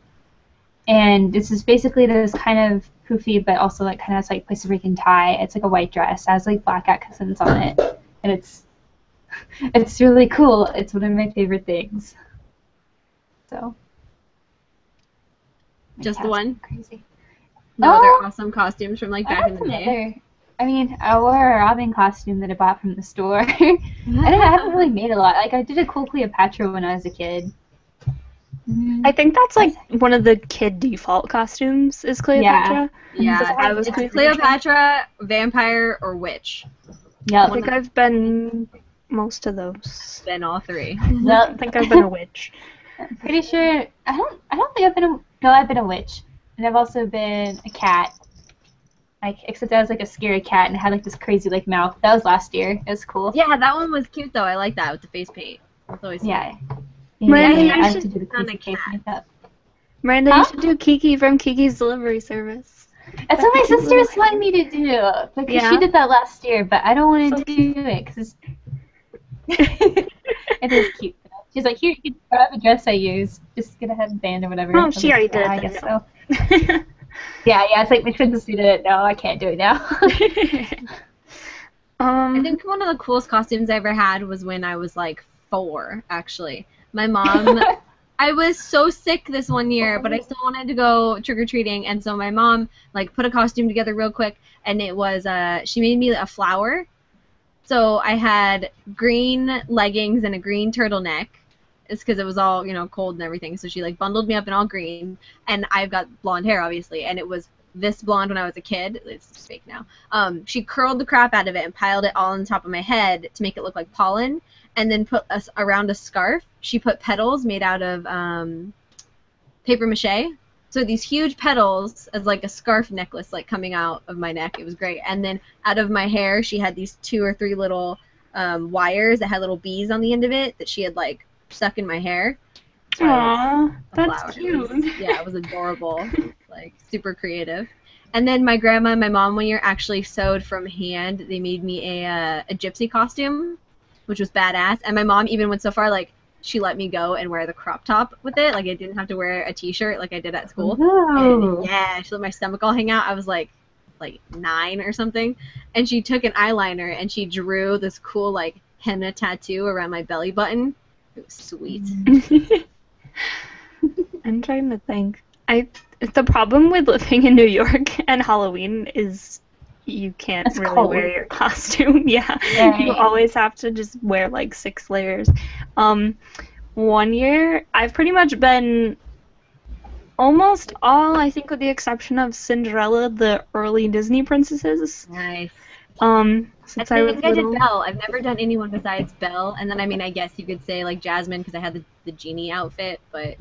this is basically this kind of poofy, but also like kind of like places where you can tie. It's like a white dress, it has like black accents on it, and it's really cool. It's one of my favorite things. So. Just the one? Crazy. No other awesome costumes from like back in the day. I mean, I wore a Robin costume that I bought from the store. I haven't really made a lot. Like I did a cool Cleopatra when I was a kid. I think that's like one of the kid default costumes is Cleopatra. Yeah, I was Cleopatra, vampire, or witch. Yeah, I think I've been most of those. Been all three. I think I've been a witch. I'm pretty sure. I don't think I've been a. No, I've been a witch, and I've also been a cat. Like, except I was like a scary cat and it had like this crazy like mouth. That was last year. It was cool. Yeah, that one was cute though. I like that with the face paint. It's always Miranda, I have to do the crazy face makeup. Miranda, you should do Kiki from Kiki's Delivery Service. That's what my sister was wanting me to do. Because she did that last year, but I don't want to do it because it is cute. She's like, here, you can grab a dress I use. Just get a headband or whatever. Oh, she already did it. I guess so. Yeah, it's like my twin sister did it. No, I can't do it now. I think one of the coolest costumes I ever had was when I was like 4, actually. My mom, I was so sick this one year, but I still wanted to go trick-or-treating, and so my mom like put a costume together real quick, and it was, she made me a flower. So I had green leggings and a green turtleneck. It's because it was all, cold and everything. So she like bundled me up in all green, and I've got blonde hair obviously, and it was this blonde when I was a kid. It's just fake now. She curled the crap out of it and piled it all on top of my head to make it look like pollen, and then put us around a scarf. She put petals made out of paper mache. So these huge petals as like a scarf necklace like coming out of my neck. It was great. And then out of my hair, she had these 2 or 3 little wires that had little bees on the end of it that she had like stuck in my hair. Aww, that's cute. It was adorable. Like super creative. And then my grandma and my mom one year actually sewed from hand. They made me a gypsy costume, which was badass. And my mom even went so far like she let me go and wear the crop top with it. Like I didn't have to wear a t-shirt like I did at school. Ooh. And, she let my stomach all hang out. I was like, like 9 or something, and she took an eyeliner and she drew this cool like henna tattoo around my belly button. It was sweet. I'm trying to think. The problem with living in New York and Halloween is you can't It's really cold. wear your costume. Yeah. Right. You always have to just wear like 6 layers. One year I've pretty much been almost all, I think with the exception of Cinderella, the early Disney princesses. Nice. Since I I was think I did little. Belle. I've never done anyone besides Belle, and then I mean I guess you could say like Jasmine because I had the genie outfit, but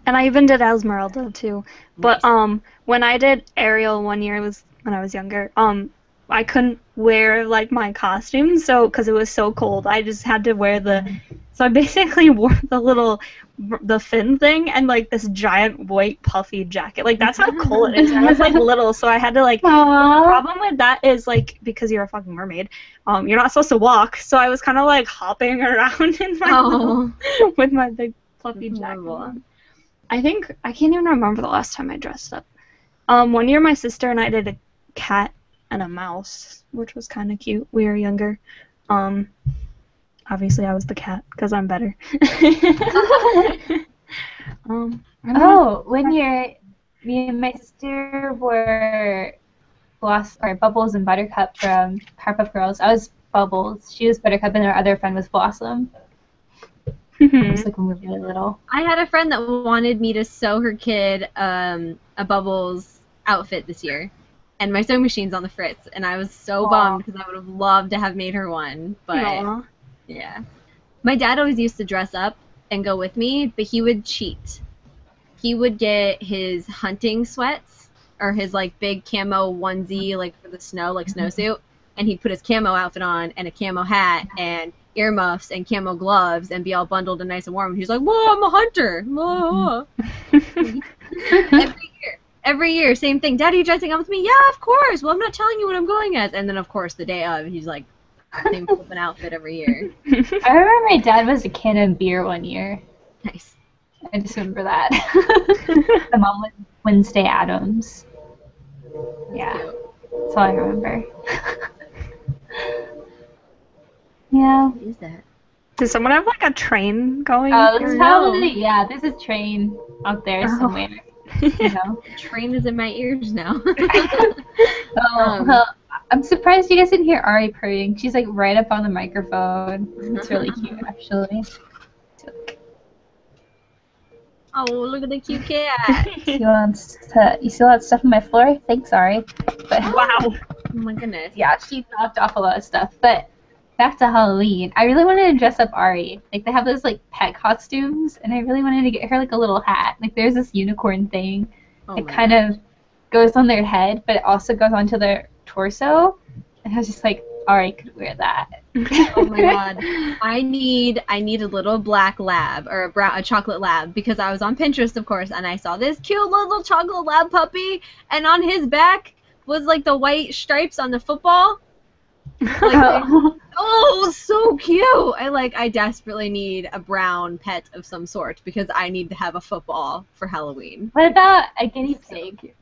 And I even did Esmeralda too. But Nice. when I did Ariel one year, it was when I was younger. I couldn't wear like my costume, so because it was so cold, I just had to wear So I basically wore the fin thing and like this giant white puffy jacket. Like that's how cold it is. And I was like little, so I had to like. The Aww. problem with that is like because you're a fucking mermaid, you're not supposed to walk. So I was kind of like hopping around in my with my big fluffy That's jacket horrible. on. I can't even remember the last time I dressed up. One year my sister and I did a cat and a mouse, which was kind of cute. We were younger. Obviously I was the cat because I'm better. Oh, one year, me and my sister were Bubbles and Buttercup from Powerpuff Girls. I was Bubbles, she was Buttercup, and our other friend was Blossom. It was like when we were really little. I had a friend that wanted me to sew her kid a Bubbles outfit this year, and my sewing machine's on the fritz, and I was so bummed because I would have loved to have made her one, but Aw. yeah. My dad always used to dress up and go with me, but he would cheat. He would get his hunting sweats or his like big camo onesie like for the snow, like snowsuit, and he'd put his camo outfit on and a camo hat and earmuffs and camo gloves and be all bundled and nice and warm. And he's like, "Whoa, I'm a hunter!" Whoa. Every year, same thing. Daddy, you dressing up with me? Yeah, of course. Well, I'm not telling you what I'm going as. And then, of course, the day of, he's like, same flipping outfit every year. I remember my dad was a can of beer one year. Nice. I just remember that. My mom was Wednesday Addams. Yeah, Cute. that's all I remember. Yeah. What is that? Does someone have like a train going? Oh, this is no. probably, yeah, there's a train out there somewhere. You know. Train is in my ears now. Oh, well, I'm surprised you guys didn't hear Ari purring. She's like right up on the microphone. It's really cute, actually. Oh, look at the cute cat. You see all that stuff on my floor? Thanks, Ari. But Wow. Oh my goodness. yeah, she knocked off a lot of stuff. But back to Halloween. I really wanted to dress up Ari. Like they have those like pet costumes, and I really wanted to get her like a little hat. Like there's this unicorn thing. Oh It my kind of goes on their head, but it also goes onto their torso. And I was just like, Ari could wear that. Oh my god. I need a little black lab or a chocolate lab because I was on Pinterest of course and I saw this cute little chocolate lab puppy and on his back was like the white stripes on the football. Like, oh, so cute. I desperately need a brown pet of some sort because I need to have a football for Halloween. What about a guinea pig?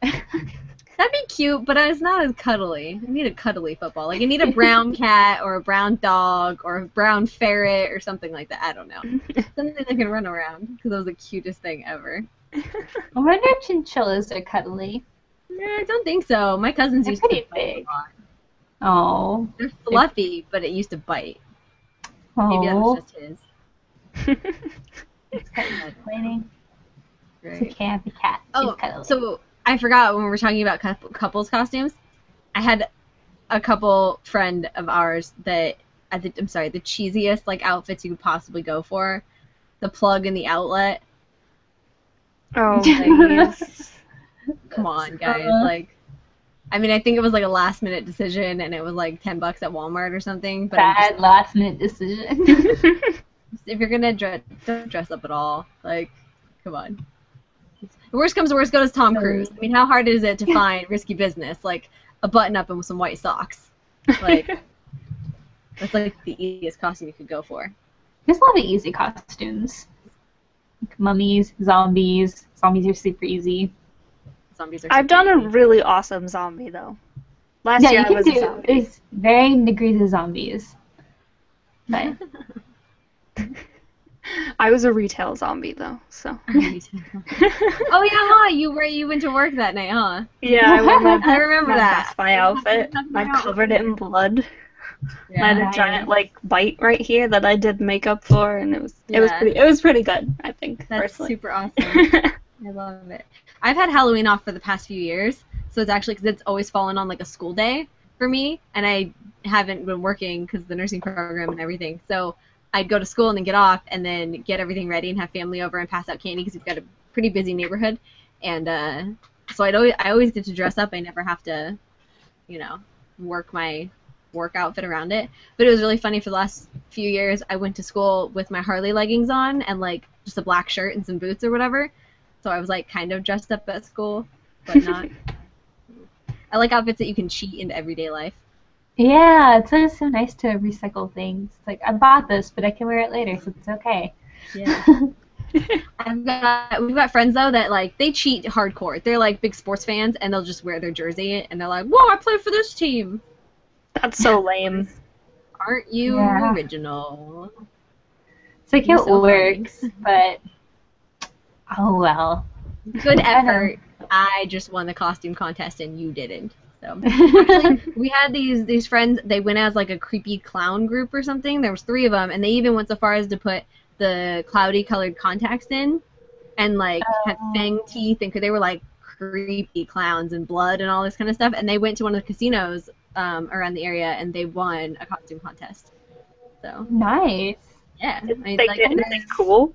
That'd be cute, but it's not as cuddly. I need a cuddly football. Like, I need a brown cat or a brown dog or a brown ferret or something like that. I don't know. Something that can run around because that was the cutest thing ever. I wonder if chinchillas are cuddly. I don't think so. My cousins They're used to pretty bite big. a lot. Oh. They're fluffy, but it used to bite. Maybe that Oh. was just his. It's kind of complaining. It's Right. a campy cat. She's Oh, cuddly. so I forgot when we were talking about couples costumes. I had a couple friend of ours that the cheesiest like outfits you could possibly go for. The plug and the outlet. Oh, please. Come on, guys. Like, I mean, I think it was like a last minute decision, and it was like $10 at Walmart or something. But I'm Bad last minute decision. if you're gonna don't dress up at all, like, come on. Worst comes to worst, go to Tom Cruise. I mean, how hard is it to find risky business like a button up and with some white socks? Like, that's like the easiest costume you could go for. There's a lot of easy costumes. Like mummies, zombies. Zombies are super easy. Zombies are. I've done a really awesome zombie though. Last year I was a zombie. There's varying degrees of zombies. But I was a retail zombie though, so. Oh yeah, huh? You went to work that night, huh? Yeah, I wore I remember my that. Best Buy outfit. I covered it in blood. Yeah. I had a giant bite right here that I did makeup for, and it was pretty good, I think. That's personally. super awesome. I love it. I've had Halloween off for the past few years, so it's actually because it's always fallen on like a school day for me, and I haven't been working because of the nursing program and everything. So I'd go to school and then get off, and then get everything ready and have family over and pass out candy because we've got a pretty busy neighborhood, and so I always get to dress up. I never have to, work my work outfit around it. But it was really funny for the last few years. I went to school with my Harley leggings on and like just a black shirt and some boots or whatever. So I was like kind of dressed up at school, but not. I like outfits that you can cheat into everyday life. yeah, it's always so nice to recycle things. It's like, I bought this, but I can wear it later, so it's okay. Yeah. We've got friends though that like they cheat hardcore. They're like big sports fans and they'll just wear their jersey and they're like, "Whoa, I play for this team." That's so lame. Aren't you Yeah. original? It's like You're it so works, but oh well. Good I know. effort. I just won the costume contest and you didn't. So actually, we had these friends. They went as like a creepy clown group or something. There was 3 of them, and they even went so far as to put the cloudy colored contacts in, and like had fang teeth, and they were like creepy clowns and blood and all this kind of stuff. And they went to one of the casinos around the area, and they won a costume contest. So Nice. yeah, Did they get anything cool?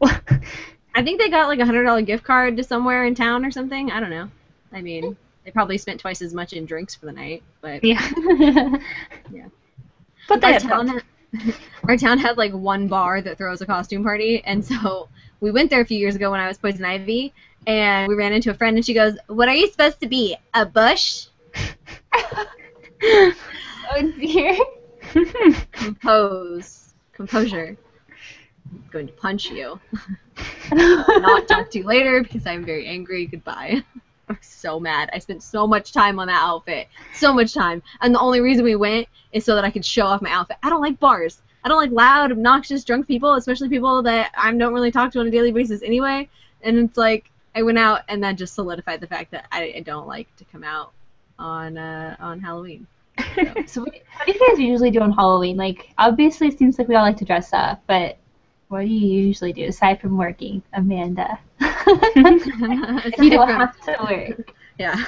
I think they got like $100 gift card to somewhere in town or something. I don't know. I mean, they probably spent twice as much in drinks for the night, but Yeah. yeah. But they Our had town, fun. our town had like one bar that throws a costume party, and so we went there a few years ago when I was Poison Ivy, and we ran into a friend, and she goes, "What are you supposed to be? A bush?" Oh dear. Composure. I'm going to punch you. Not talk to you later because I'm very angry. Goodbye. I'm so mad. I spent so much time on that outfit. So much time. And the only reason we went is so that I could show off my outfit. I don't like bars. I don't like loud, obnoxious, drunk people, especially people that I don't really talk to on a daily basis anyway. And it's like, I went out and that just solidified the fact that I don't like to come out on Halloween. So what do you guys usually do on Halloween? Like, obviously it seems like we all like to dress up, but what do you usually do aside from working, Amanda? You don't have to work. Yeah.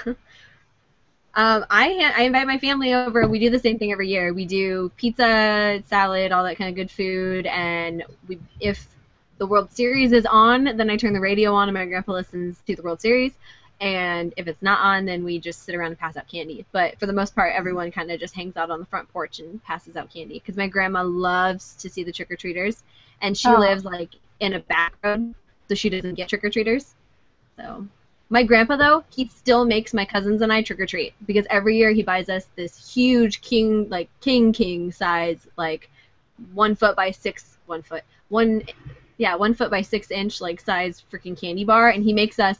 I invite my family over. We do the same thing every year. We do pizza, salad, all that kind of good food, and if the World Series is on, then I turn the radio on and my grandpa listens to the World Series. And if it's not on, then we just sit around and pass out candy. But for the most part, everyone kind of just hangs out on the front porch and passes out candy. Because my grandma loves to see the trick-or-treaters. And she lives, like, in a back road, so she doesn't get trick-or-treaters. So my grandpa, though, he still makes my cousins and I trick-or-treat. Because every year he buys us this huge king size, like, 1 foot by 6 inch, like, size freaking candy bar. And he makes us...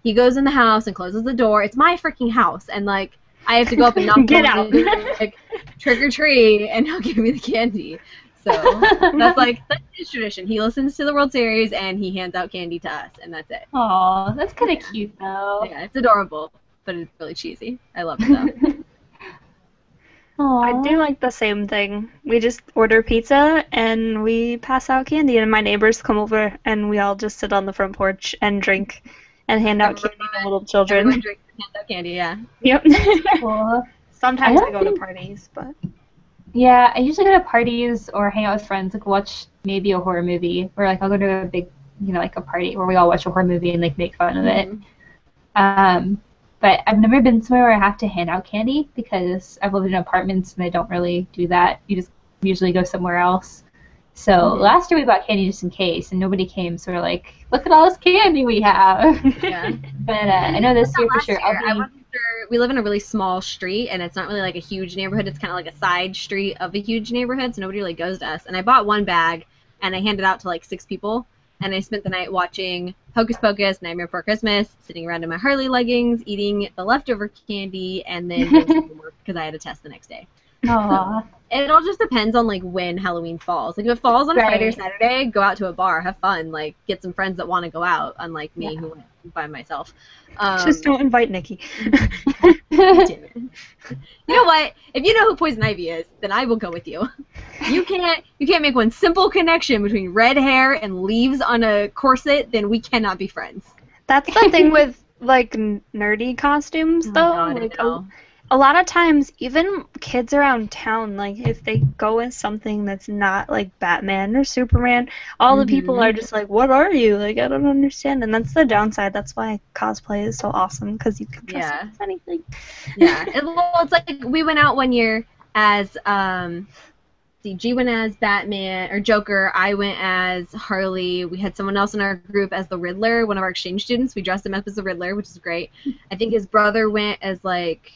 He goes in the house and closes the door. It's my freaking house, and like I have to go up and knock Get on the door, like trick or treat, and he'll give me the candy. So that's his tradition. He listens to the World Series and he hands out candy to us, and that's it. Aw, that's kind of cute though. Yeah, it's adorable, but it's really cheesy. I love it though. Aw. I do like the same thing. We just order pizza and we pass out candy, and my neighbors come over and we all just sit on the front porch and drink and hand out candy to little children. Everyone drinks and hands out candy, yeah. Yep. Cool. Sometimes I I go to parties, but Yeah, I usually go to parties or hang out with friends, like watch maybe a horror movie, or like I'll go to a big, like a party where we all watch a horror movie and like make fun of it. But I've never been somewhere where I have to hand out candy because I've lived in apartments and I don't really do that. You just usually go somewhere else. So last year we bought candy just in case, and nobody came, so we're like, look at all this candy we have. Yeah. But I know this year for sure. I wasn't sure. We live in a really small street, and it's not really like a huge neighborhood. It's kind of like a side street of a huge neighborhood, so nobody really goes to us. And I bought one bag, and I handed out to like 6 people, and I spent the night watching Hocus Pocus, Nightmare Before Christmas, sitting around in my Harley leggings, eating the leftover candy, and then doing some homework because I had a test the next day. Aw. It all just depends on like when Halloween falls. Like if it falls on a Friday or Right. Saturday, go out to a bar, have fun, like get some friends that want to go out, unlike me who went by myself. Just don't invite Nikki. Damn it. You know what? If you know who Poison Ivy is, then I will go with you. You can't make one simple connection between red hair and leaves on a corset, then we cannot be friends. That's the thing with like nerdy costumes, though. God, I Like know. a lot of times, even kids around town, like if they go with something that's not like Batman or Superman, all the people are just like, "What are you?" Like, I don't understand. And that's the downside. That's why cosplay is so awesome, because you can dress up as anything. Yeah. Well, it's like we went out one year as G went as Batman or Joker. I went as Harley. We had someone else in our group as the Riddler, one of our exchange students. We dressed him up as the Riddler, which is great. I think his brother went as like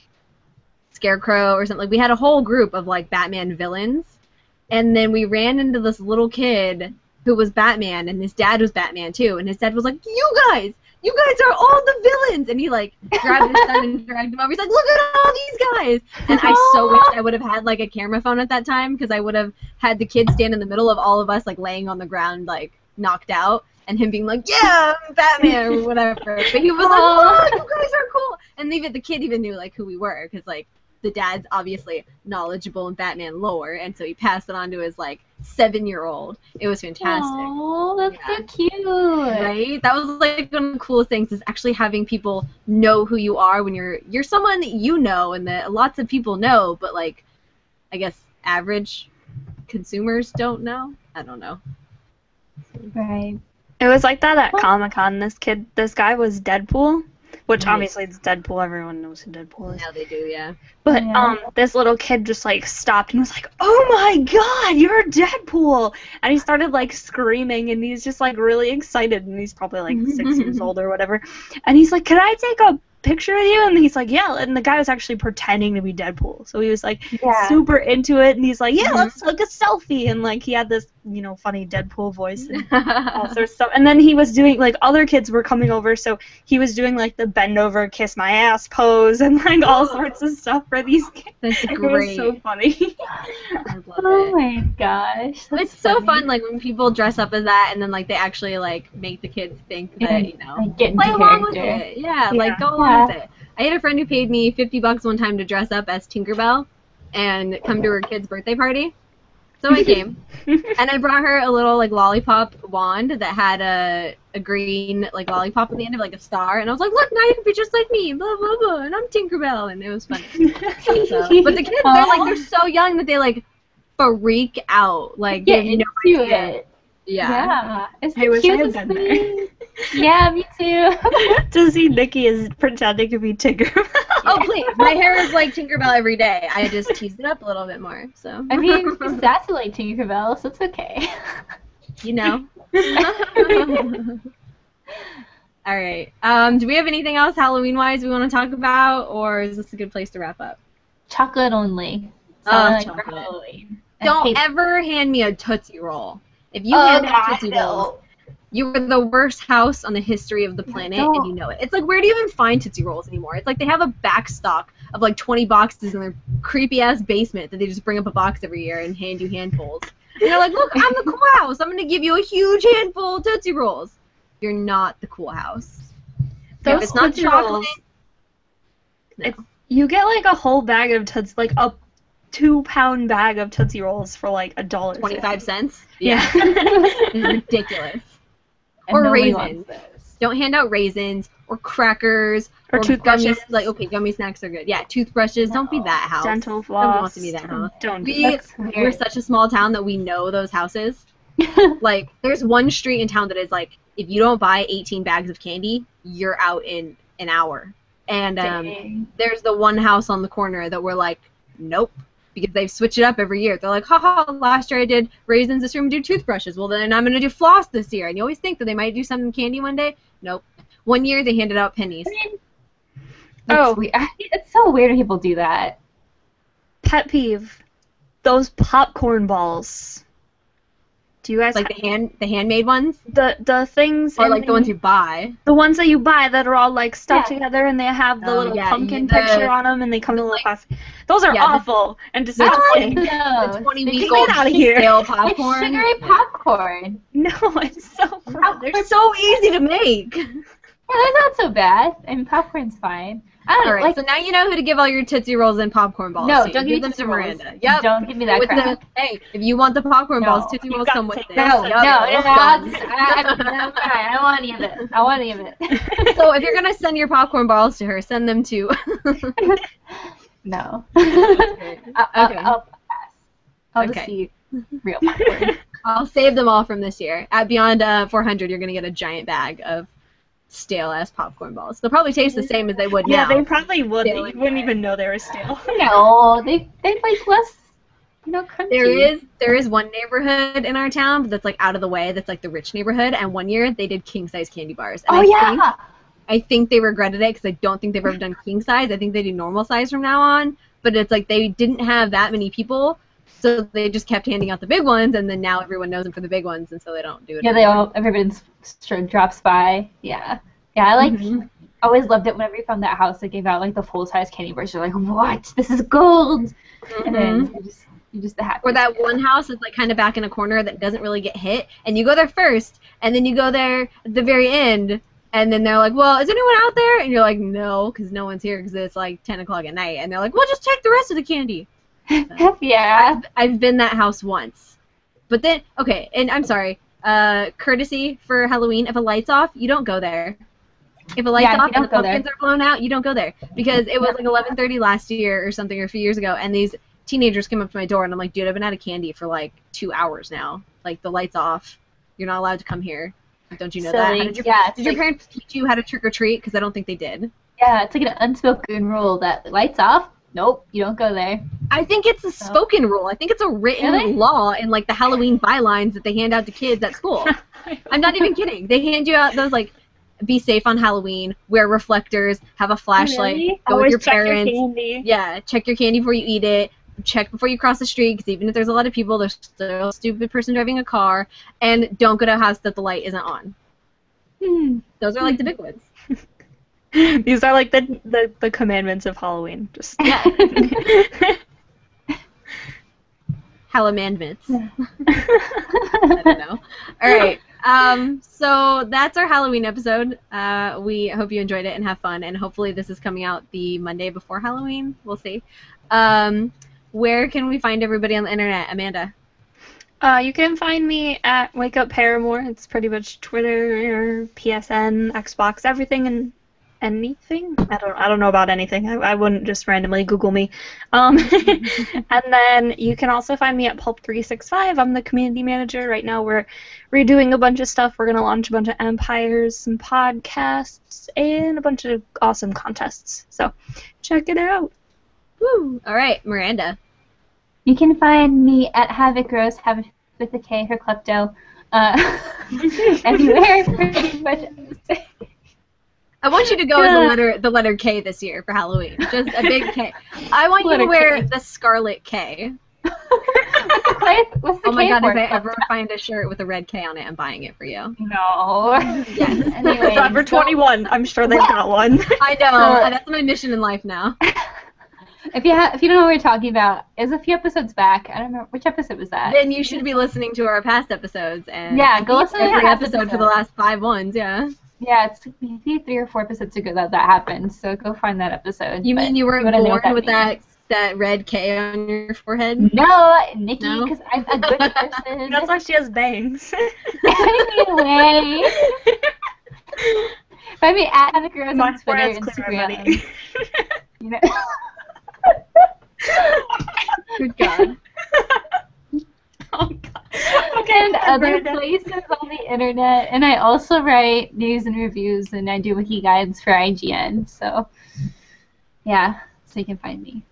Scarecrow or something. Like we had a whole group of like Batman villains, and then we ran into this little kid who was Batman, and his dad was Batman too. And his dad was like, "You guys are all the villains!" And he like grabbed his son and dragged him over. He's like, "Look at all these guys!" And I so wish I would have had like a camera phone at that time, because I would have had the kid stand in the middle of all of us like laying on the ground like knocked out, and him being like, "Yeah, I'm Batman," or whatever. But he was like, "Oh, you guys are cool!" And even the kid even knew like who we were, because like the dad's obviously knowledgeable in Batman lore, and so he passed it on to his like 7-year-old. It was fantastic. Oh, that's so cute. Right? That was like one of the coolest things, is actually having people know who you are when you're someone that you know and that lots of people know, but like I guess average consumers don't know. I don't know. Right. It was like that at Comic-Con. This guy was Deadpool, which obviously it's Deadpool. Everyone knows who Deadpool is. Now they do, yeah. But this little kid just like stopped and was like, "Oh my God, you're Deadpool!" And he started like screaming, and he's just like really excited, and he's probably like 6 years old or whatever. And he's like, "Can I take a picture with you?" And he's like, "Yeah." And the guy was actually pretending to be Deadpool, so he was like super into it, and he's like, "Yeah, let's take a selfie." And like he had this, you know, funny Deadpool voice and all sorts of stuff. And then he was doing like other kids were coming over, so he was doing like the bend over, kiss my ass pose, and like all sorts of stuff for these kids. That's It great. was so funny. I love Oh it. my gosh. That's It's so funny. fun, like when people dress up as that, and then like they actually like make the kids think that, you know, Like, get into play along with character. it. Yeah, like go along with it. I had a friend who paid me $50 one time to dress up as Tinkerbell and come to her kid's birthday party. So I came, and I brought her a little like lollipop wand that had a green like lollipop at the end of like a star, and I was like, "Look, now you can be just like me, blah blah blah," and I'm Tinkerbell, and it was fun. So, but the kids, they're so young that they like freak out, like Get they have into no idea. it. Yeah. Yeah. It's I the wish I had cutest been there. thing. Yeah, me too. To see Nikki is pretending to be Tinkerbell. Oh please, my hair is like Tinkerbell every day. I just teased it up a little bit more, so. I mean, she's sassy like Tinkerbell, so it's okay. You know. All right. Do we have anything else Halloween-wise we want to talk about, or is this a good place to wrap up? Chocolate only. So Oh, like for chocolate. Halloween. I Don't hate- ever hand me a Tootsie Roll. If you hand me a Tootsie Roll, you were the worst house on the history of the planet, and you know it. It's like, where do you even find Tootsie Rolls anymore? It's like they have a back stock of like 20 boxes in their creepy-ass basement that they just bring up a box every year and hand you handfuls. And they're like, "Look, I'm the cool house. I'm going to give you a huge handful of Tootsie Rolls." You're not the cool house. Those If it's not Tootsie chocolate, Rolls, no. you get like a whole bag of Tootsie, like a 2-pound bag of Tootsie Rolls for like $1.50. 25 cents? Yeah. It's ridiculous. And Or nobody raisins. wants those. Don't hand out raisins or crackers Or toothbrushes. gummies. Like, okay, gummy snacks are good. Yeah, toothbrushes. Don't be that house. Dental floss. Nobody wants to be that house. Don't do We're weird. such a small town that we know those houses. Like, there's one street in town that is like, if you don't buy 18 bags of candy, you're out in an hour. And Dang. there's the one house on the corner that we're like, nope. Because they've switched it up every year. They're like, haha, last year I did raisins, this year I'm going to do toothbrushes. Well, then I'm going to do floss this year. And you always think that they might do something candy one day. Nope. One year they handed out pennies. That's weird. It's so weird when people do that. Pet peeve. Those popcorn balls. Do you guys Like the handmade ones? the things Or in like the ones you buy? the ones that you buy that are all like stuck Yeah. together and they have the little pumpkin picture on them and they come in a little plastic. Those are awful and disgusting. Those. The 20-week Get old out of here. stale It's popcorn. sugary popcorn. No, it's so gross. They're so easy to make. Yeah, that's not so bad. I mean, popcorn's fine. I don't All know, right, like, so now you know who to give all your Tootsie Rolls and popcorn balls no, to. don't give me them Tootsie to Rolls. Miranda. Yep. Don't give me that With crap. hey, if you want the popcorn No. balls, Tootsie You Rolls got come to with take it. No, Yep. I'm fine. I don't want any of it. I want any of it. So if you're gonna send your popcorn balls to her, send them to. No. Okay. I'll pass. I'll just Okay. eat real popcorn. I'll save them all from this year. At Beyond 400, you're gonna get a giant bag of stale ass popcorn balls. They'll probably taste the same as they would Yeah, now. they probably would. Stale You wouldn't even know they were stale. No, they like less, crunchy. There is one neighborhood in our town that's like out of the way. That's like the rich neighborhood. And one year they did king size candy bars. And Oh yeah. I think they regretted it because I don't think they've ever done king size. I think they do normal size from now on. But it's like they didn't have that many people, so they just kept handing out the big ones, and then now everyone knows them for the big ones, and so they don't do it. Yeah, everybody drops by. Yeah. Yeah, I like. Mhm. Always loved it whenever you found that house that gave out like the full size candy bars. You're like, what? This is gold. And then you're just the happiest. Or that one house that's like kind of back in a corner that doesn't really get hit, and you go there first, and then you go there at the very end, and then they're like, well, is anyone out there? And you're like, no, because no one's here because it's like 10 o'clock at night. And they're like, well, just take the rest of the candy. Yeah. I've been that house once. But then, okay, and I'm sorry, courtesy for Halloween, if a light's off, you don't go there. If a light's Yeah, you off and don't the go there. pumpkins are blown out, you don't go there. Because it was like 11:30 last year or something, or a few years ago, and these teenagers came up to my door, and I'm like, dude, I've been out of candy for like 2 hours now. Like, the light's off. You're not allowed to come here. Don't you know that? Silly. How did Yeah, it's did your like- parents teach you how to trick or treat? Because I don't think they did. Yeah, it's like an unspoken rule that lights off. Nope, you don't go there. I think it's a spoken rule. I think it's a written Really? law in like the Halloween bylines that they hand out to kids at school. I'm not even kidding. They hand you out those like, be safe on Halloween, wear reflectors, have a flashlight, Really? go Always with your check parents. Your candy. Yeah, check your candy before you eat it. Check before you cross the street, because even if there's a lot of people, there's still a stupid person driving a car. And don't go to a house that the light isn't on. Those are like the big ones. These are like the commandments of Halloween. Just Yeah. Hallamandments. I don't know. All right. So that's our Halloween episode. We hope you enjoyed it and have fun. And hopefully this is coming out the Monday before Halloween. We'll see. Where can we find everybody on the internet, Amanda? You can find me at Wake Up Paramore. It's pretty much Twitter, PSN, Xbox, everything and anything. I don't know about anything. I wouldn't just randomly Google me. And then you can also find me at Pulp365. I'm the community manager. Right now we're redoing a bunch of stuff. We're gonna launch a bunch of empires, some podcasts, and a bunch of awesome contests. So check it out. Woo! All right, Miranda. You can find me at Havoc Rose, Havoc with a K for klepto. Anywhere, pretty much. I want you to go as the letter K this year for Halloween. Just a big K. I want you to Letter wear K. the Scarlet K. What's the Oh my K god, for? if I ever find a shirt with a red K on it, I'm buying it for you. No. Yes. Anyway, Forever 21. I'm sure they've got one. I know. That's my mission in life now. if you don't know what we're talking about, it's a few episodes back. I don't know which episode was that. Then you should be listening to our past episodes. And Yeah, I go think listen to every the past episode for the last 5 ones, yeah. Yeah, it's maybe 3 or 4 episodes ago that happened. So go find that episode. You But mean you weren't wanna know born what with means. that red K on your forehead? No, Nikki, No? because I'm a good person. That's why she has bangs. Anyway. Find me at Havoc Rose My on Twitter, forehead's clear, Instagram. everybody. You know. Good God. Oh, God. And other Brenda. places on the internet. And I also write news and reviews, and I do wiki guides for IGN. So, yeah, so you can find me.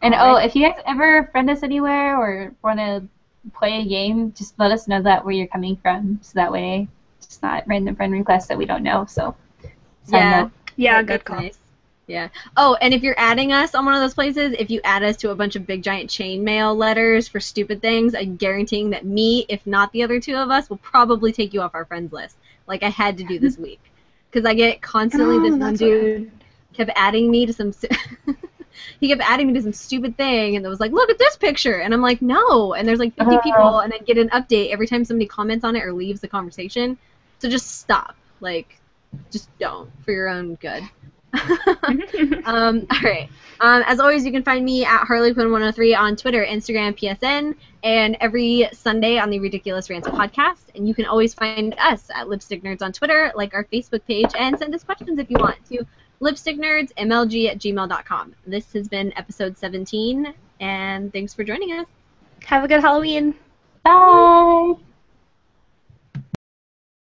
And Alright. if you guys ever friend us anywhere or want to play a game, just let us know where you're coming from, so that way it's not random friend requests that we don't know. So, side Yeah. note. Yeah, good That's call. nice. Yeah. Oh, and if you're adding us on one of those places, if you add us to a bunch of big giant chainmail letters for stupid things, I'm guaranteeing that me, if not the other two of us, will probably take you off our friends list. Like I had to do this week. Because I get constantly this one dude kept adding me to some he kept adding me to some stupid thing and it was like, look at this picture, and I'm like, no, and there's like 50 people and I get an update every time somebody comments on it or leaves the conversation. So just stop. Like, just don't, for your own good. All right. As always, you can find me at HarleyQuinn103 on Twitter, Instagram, PSN, and every Sunday on the Ridiculous Rants podcast. And you can always find us at Lipstick Nerds on Twitter, like our Facebook page, and send us questions if you want to lipsticknerdsmlg@gmail.com. This has been episode 17, and thanks for joining us. Have a good Halloween. Bye.